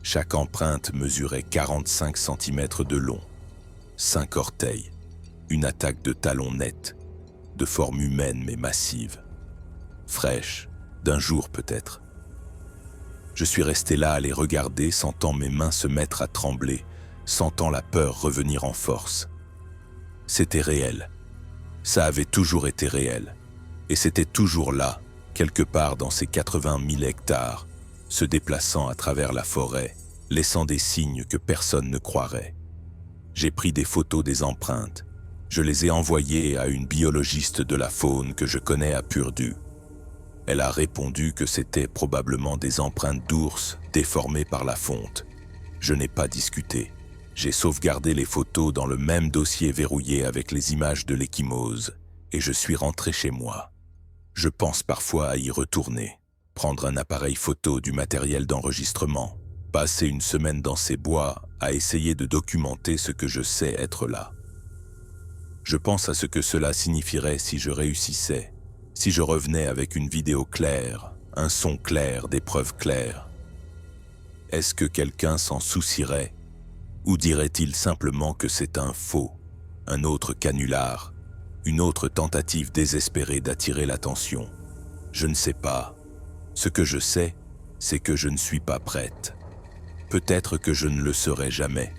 Chaque empreinte mesurait 45 cm de long, 5 orteils, une attaque de talons nette, de forme humaine mais massive, fraîche, d'un jour peut-être. Je suis resté là à les regarder, sentant mes mains se mettre à trembler, sentant la peur revenir en force. C'était réel. Ça avait toujours été réel. Et c'était toujours là, quelque part dans ces 80 000 hectares, se déplaçant à travers la forêt, laissant des signes que personne ne croirait. J'ai pris des photos des empreintes. Je les ai envoyées à une biologiste de la faune que je connais à Purdue. Elle a répondu que c'était probablement des empreintes d'ours déformées par la fonte. Je n'ai pas discuté. J'ai sauvegardé les photos dans le même dossier verrouillé avec les images de l'ecchymose et je suis rentré chez moi. Je pense parfois à y retourner, prendre un appareil photo, du matériel d'enregistrement, passer une semaine dans ces bois à essayer de documenter ce que je sais être là. Je pense à ce que cela signifierait si je réussissais, si je revenais avec une vidéo claire, un son clair, des preuves claires. Est-ce que quelqu'un s'en soucierait? Ou dirait-il simplement que c'est un faux, un autre canular, une autre tentative désespérée d'attirer l'attention? Je ne sais pas. Ce que je sais, c'est que je ne suis pas prête. Peut-être que je ne le serai jamais.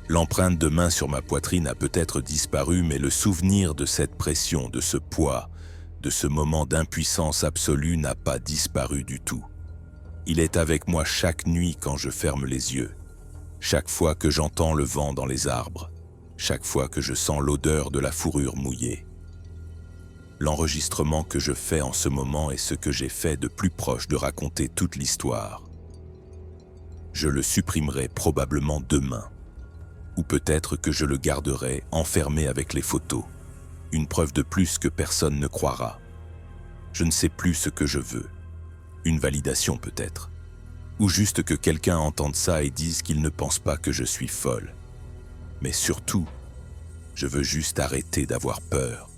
L'empreinte de main sur ma poitrine a peut-être disparu, mais le souvenir de cette pression, de ce poids, de ce moment d'impuissance absolue n'a pas disparu du tout. Il est avec moi chaque nuit quand je ferme les yeux. Chaque fois que j'entends le vent dans les arbres, chaque fois que je sens l'odeur de la fourrure mouillée. L'enregistrement que je fais en ce moment est ce que j'ai fait de plus proche de raconter toute l'histoire. Je le supprimerai probablement demain, ou peut-être que je le garderai enfermé avec les photos, une preuve de plus que personne ne croira. Je ne sais plus ce que je veux, une validation peut-être. Ou juste que quelqu'un entende ça et dise qu'il ne pense pas que je suis folle. Mais surtout, je veux juste arrêter d'avoir peur.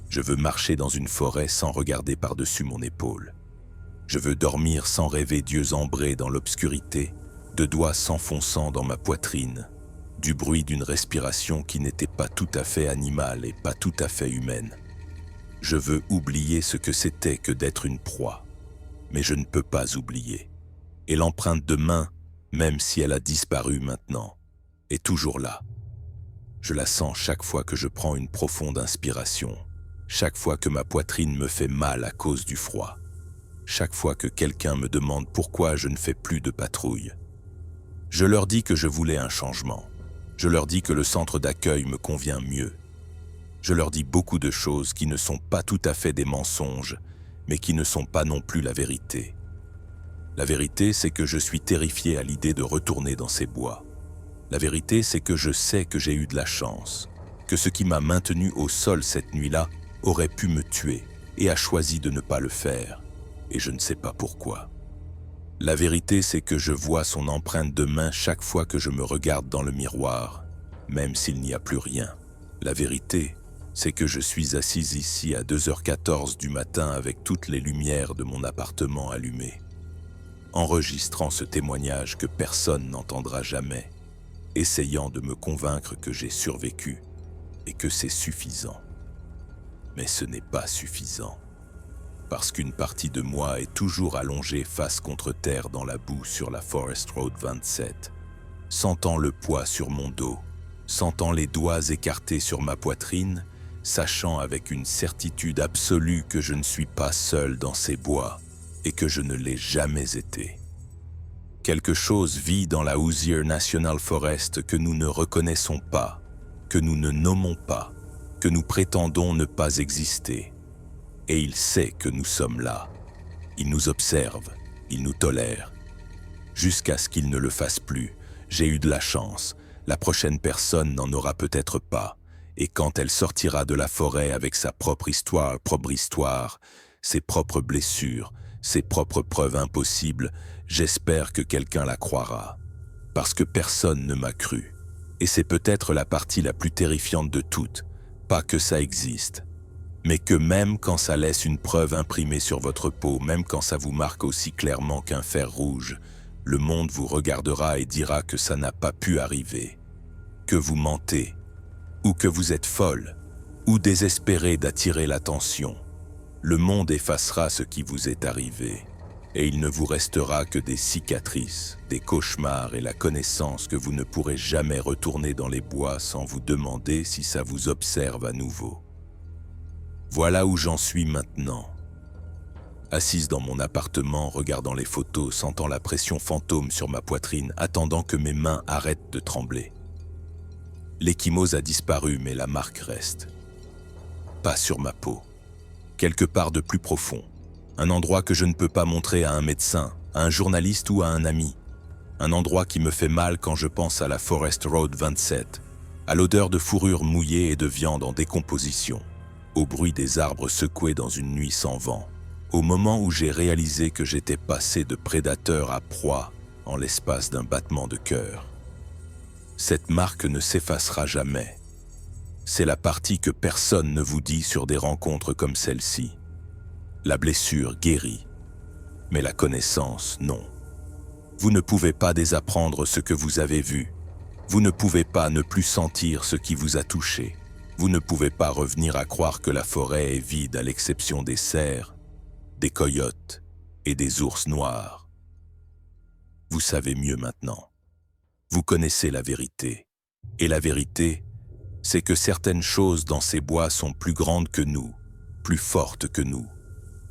Je veux marcher dans une forêt sans regarder par-dessus mon épaule. Je veux dormir sans rêver d'yeux ambrés dans l'obscurité, de doigts s'enfonçant dans ma poitrine, du bruit d'une respiration qui n'était pas tout à fait animale et pas tout à fait humaine. Je veux oublier ce que c'était que d'être une proie, mais je ne peux pas oublier. Et l'empreinte de main, même si elle a disparu maintenant, est toujours là. Je la sens chaque fois que je prends une profonde inspiration, chaque fois que ma poitrine me fait mal à cause du froid, chaque fois que quelqu'un me demande pourquoi je ne fais plus de patrouille. Je leur dis que je voulais un changement. Je leur dis que le centre d'accueil me convient mieux. Je leur dis beaucoup de choses qui ne sont pas tout à fait des mensonges, mais qui ne sont pas non plus la vérité. La vérité, c'est que je suis terrifié à l'idée de retourner dans ces bois. La vérité, c'est que je sais que j'ai eu de la chance, que ce qui m'a maintenu au sol cette nuit-là aurait pu me tuer et a choisi de ne pas le faire, et je ne sais pas pourquoi. La vérité, c'est que je vois son empreinte de main chaque fois que je me regarde dans le miroir, même s'il n'y a plus rien. La vérité, c'est que je suis assise ici à 2h14 du matin avec toutes les lumières de mon appartement allumées, enregistrant ce témoignage que personne n'entendra jamais, essayant de me convaincre que j'ai survécu et que c'est suffisant. Mais ce n'est pas suffisant. Parce qu'une partie de moi est toujours allongée face contre terre dans la boue sur la Forest Road 27, sentant le poids sur mon dos, sentant les doigts écartés sur ma poitrine, sachant avec une certitude absolue que je ne suis pas seul dans ces bois et que je ne l'ai jamais été. Quelque chose vit dans la Hoosier National Forest que nous ne reconnaissons pas, que nous ne nommons pas, que nous prétendons ne pas exister. Et il sait que nous sommes là. Il nous observe, il nous tolère. Jusqu'à ce qu'il ne le fasse plus, j'ai eu de la chance. La prochaine personne n'en aura peut-être pas. Et quand elle sortira de la forêt avec sa propre histoire, ses propres blessures, ses propres preuves impossibles, j'espère que quelqu'un la croira. Parce que personne ne m'a cru. Et c'est peut-être la partie la plus terrifiante de toutes. Pas que ça existe, mais que même quand ça laisse une preuve imprimée sur votre peau, même quand ça vous marque aussi clairement qu'un fer rouge, le monde vous regardera et dira que ça n'a pas pu arriver, que vous mentez, ou que vous êtes folle, ou désespéré d'attirer l'attention. Le monde effacera ce qui vous est arrivé, et il ne vous restera que des cicatrices, des cauchemars et la connaissance que vous ne pourrez jamais retourner dans les bois sans vous demander si ça vous observe à nouveau. Voilà où j'en suis maintenant. Assise dans mon appartement, regardant les photos, sentant la pression fantôme sur ma poitrine, attendant que mes mains arrêtent de trembler. L'ecchymose a disparu, mais la marque reste. Pas sur ma peau. Quelque part de plus profond. Un endroit que je ne peux pas montrer à un médecin, à un journaliste ou à un ami. Un endroit qui me fait mal quand je pense à la Forest Road 27, à l'odeur de fourrure mouillée et de viande en décomposition, au bruit des arbres secoués dans une nuit sans vent, au moment où j'ai réalisé que j'étais passé de prédateur à proie en l'espace d'un battement de cœur. Cette marque ne s'effacera jamais. C'est la partie que personne ne vous dit sur des rencontres comme celle-ci. La blessure guérit, mais la connaissance, non. Vous ne pouvez pas désapprendre ce que vous avez vu. Vous ne pouvez pas ne plus sentir ce qui vous a touché. Vous ne pouvez pas revenir à croire que la forêt est vide à l'exception des cerfs, des coyotes et des ours noirs. Vous savez mieux maintenant. Vous connaissez la vérité. Et la vérité, c'est que certaines choses dans ces bois sont plus grandes que nous, plus fortes que nous,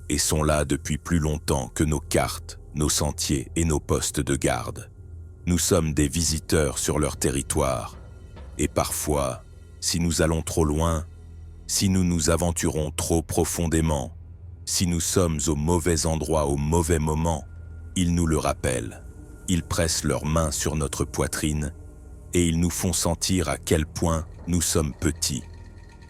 et sont là depuis plus longtemps que nos cartes, nos sentiers et nos postes de garde. Nous sommes des visiteurs sur leur territoire, et parfois, si nous allons trop loin, si nous nous aventurons trop profondément, si nous sommes au mauvais endroit au mauvais moment, ils nous le rappellent. Ils pressent leurs mains sur notre poitrine et ils nous font sentir à quel point nous sommes petits.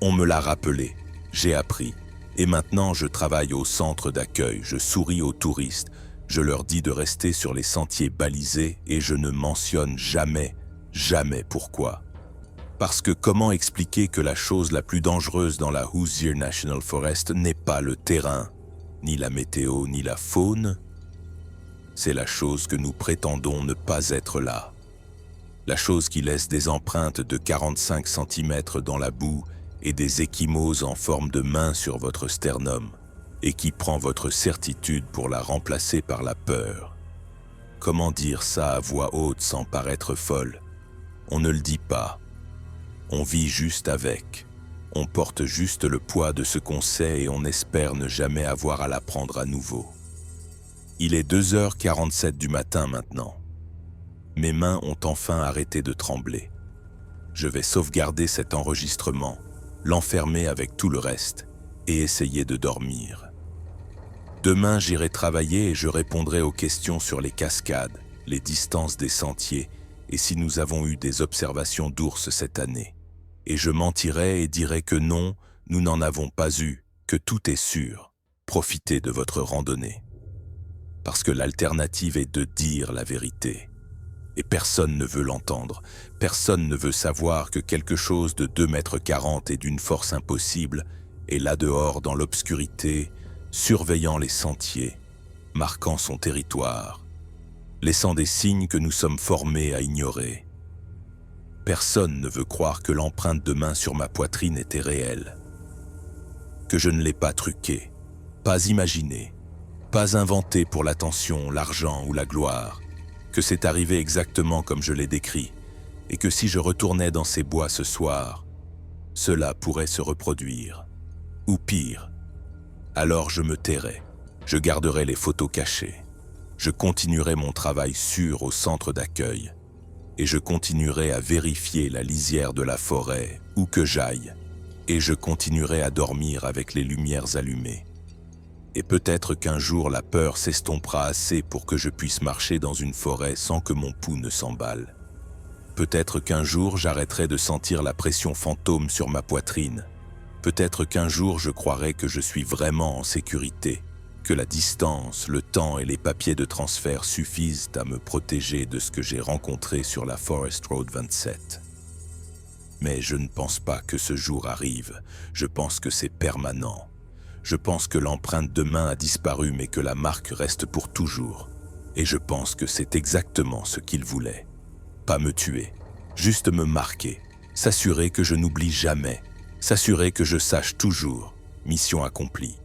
On me l'a rappelé, j'ai appris. Et maintenant, je travaille au centre d'accueil, je souris aux touristes, je leur dis de rester sur les sentiers balisés et je ne mentionne jamais pourquoi. Parce que comment expliquer que la chose la plus dangereuse dans la Hoosier National Forest n'est pas le terrain, ni la météo, ni la faune? C'est la chose que nous prétendons ne pas être là. La chose qui laisse des empreintes de 45 cm dans la boue et des ecchymoses en forme de main sur votre sternum, et qui prend votre certitude pour la remplacer par la peur. Comment dire ça à voix haute sans paraître folle? On ne le dit pas. On vit juste avec. On porte juste le poids de ce qu'on sait et on espère ne jamais avoir à l'apprendre à nouveau. Il est 2h47 du matin maintenant. Mes mains ont enfin arrêté de trembler. Je vais sauvegarder cet enregistrement, l'enfermer avec tout le reste et essayer de dormir. Demain, j'irai travailler et je répondrai aux questions sur les cascades, les distances des sentiers et si nous avons eu des observations d'ours cette année. Et je mentirai et dirai que non, nous n'en avons pas eu, que tout est sûr. Profitez de votre randonnée. Parce que l'alternative est de dire la vérité. Et personne ne veut l'entendre. Personne ne veut savoir que quelque chose de 2,40 m et d'une force impossible est là dehors dans l'obscurité, surveillant les sentiers, marquant son territoire, laissant des signes que nous sommes formés à ignorer. Personne ne veut croire que l'empreinte de main sur ma poitrine était réelle. que je ne l'ai pas truqué, pas imaginé, pas inventé pour l'attention, l'argent ou la gloire, que c'est arrivé exactement comme je l'ai décrit, et que si je retournais dans ces bois ce soir, cela pourrait se reproduire. Ou pire, alors je me tairais, je garderais les photos cachées, je continuerai mon travail sûr au centre d'accueil, et je continuerai à vérifier la lisière de la forêt où que j'aille, et je continuerai à dormir avec les lumières allumées. Et peut-être qu'un jour la peur s'estompera assez pour que je puisse marcher dans une forêt sans que mon pouls ne s'emballe. Peut-être qu'un jour j'arrêterai de sentir la pression fantôme sur ma poitrine. Peut-être qu'un jour je croirai que je suis vraiment en sécurité, que la distance, le temps et les papiers de transfert suffisent à me protéger de ce que j'ai rencontré sur la Forest Road 27. Mais je ne pense pas que ce jour arrive, je pense que c'est permanent. Je pense que l'empreinte de main a disparu mais que la marque reste pour toujours. Et je pense que c'est exactement ce qu'il voulait. Pas me tuer, juste me marquer, s'assurer que je n'oublie jamais, s'assurer que je sache toujours, mission accomplie.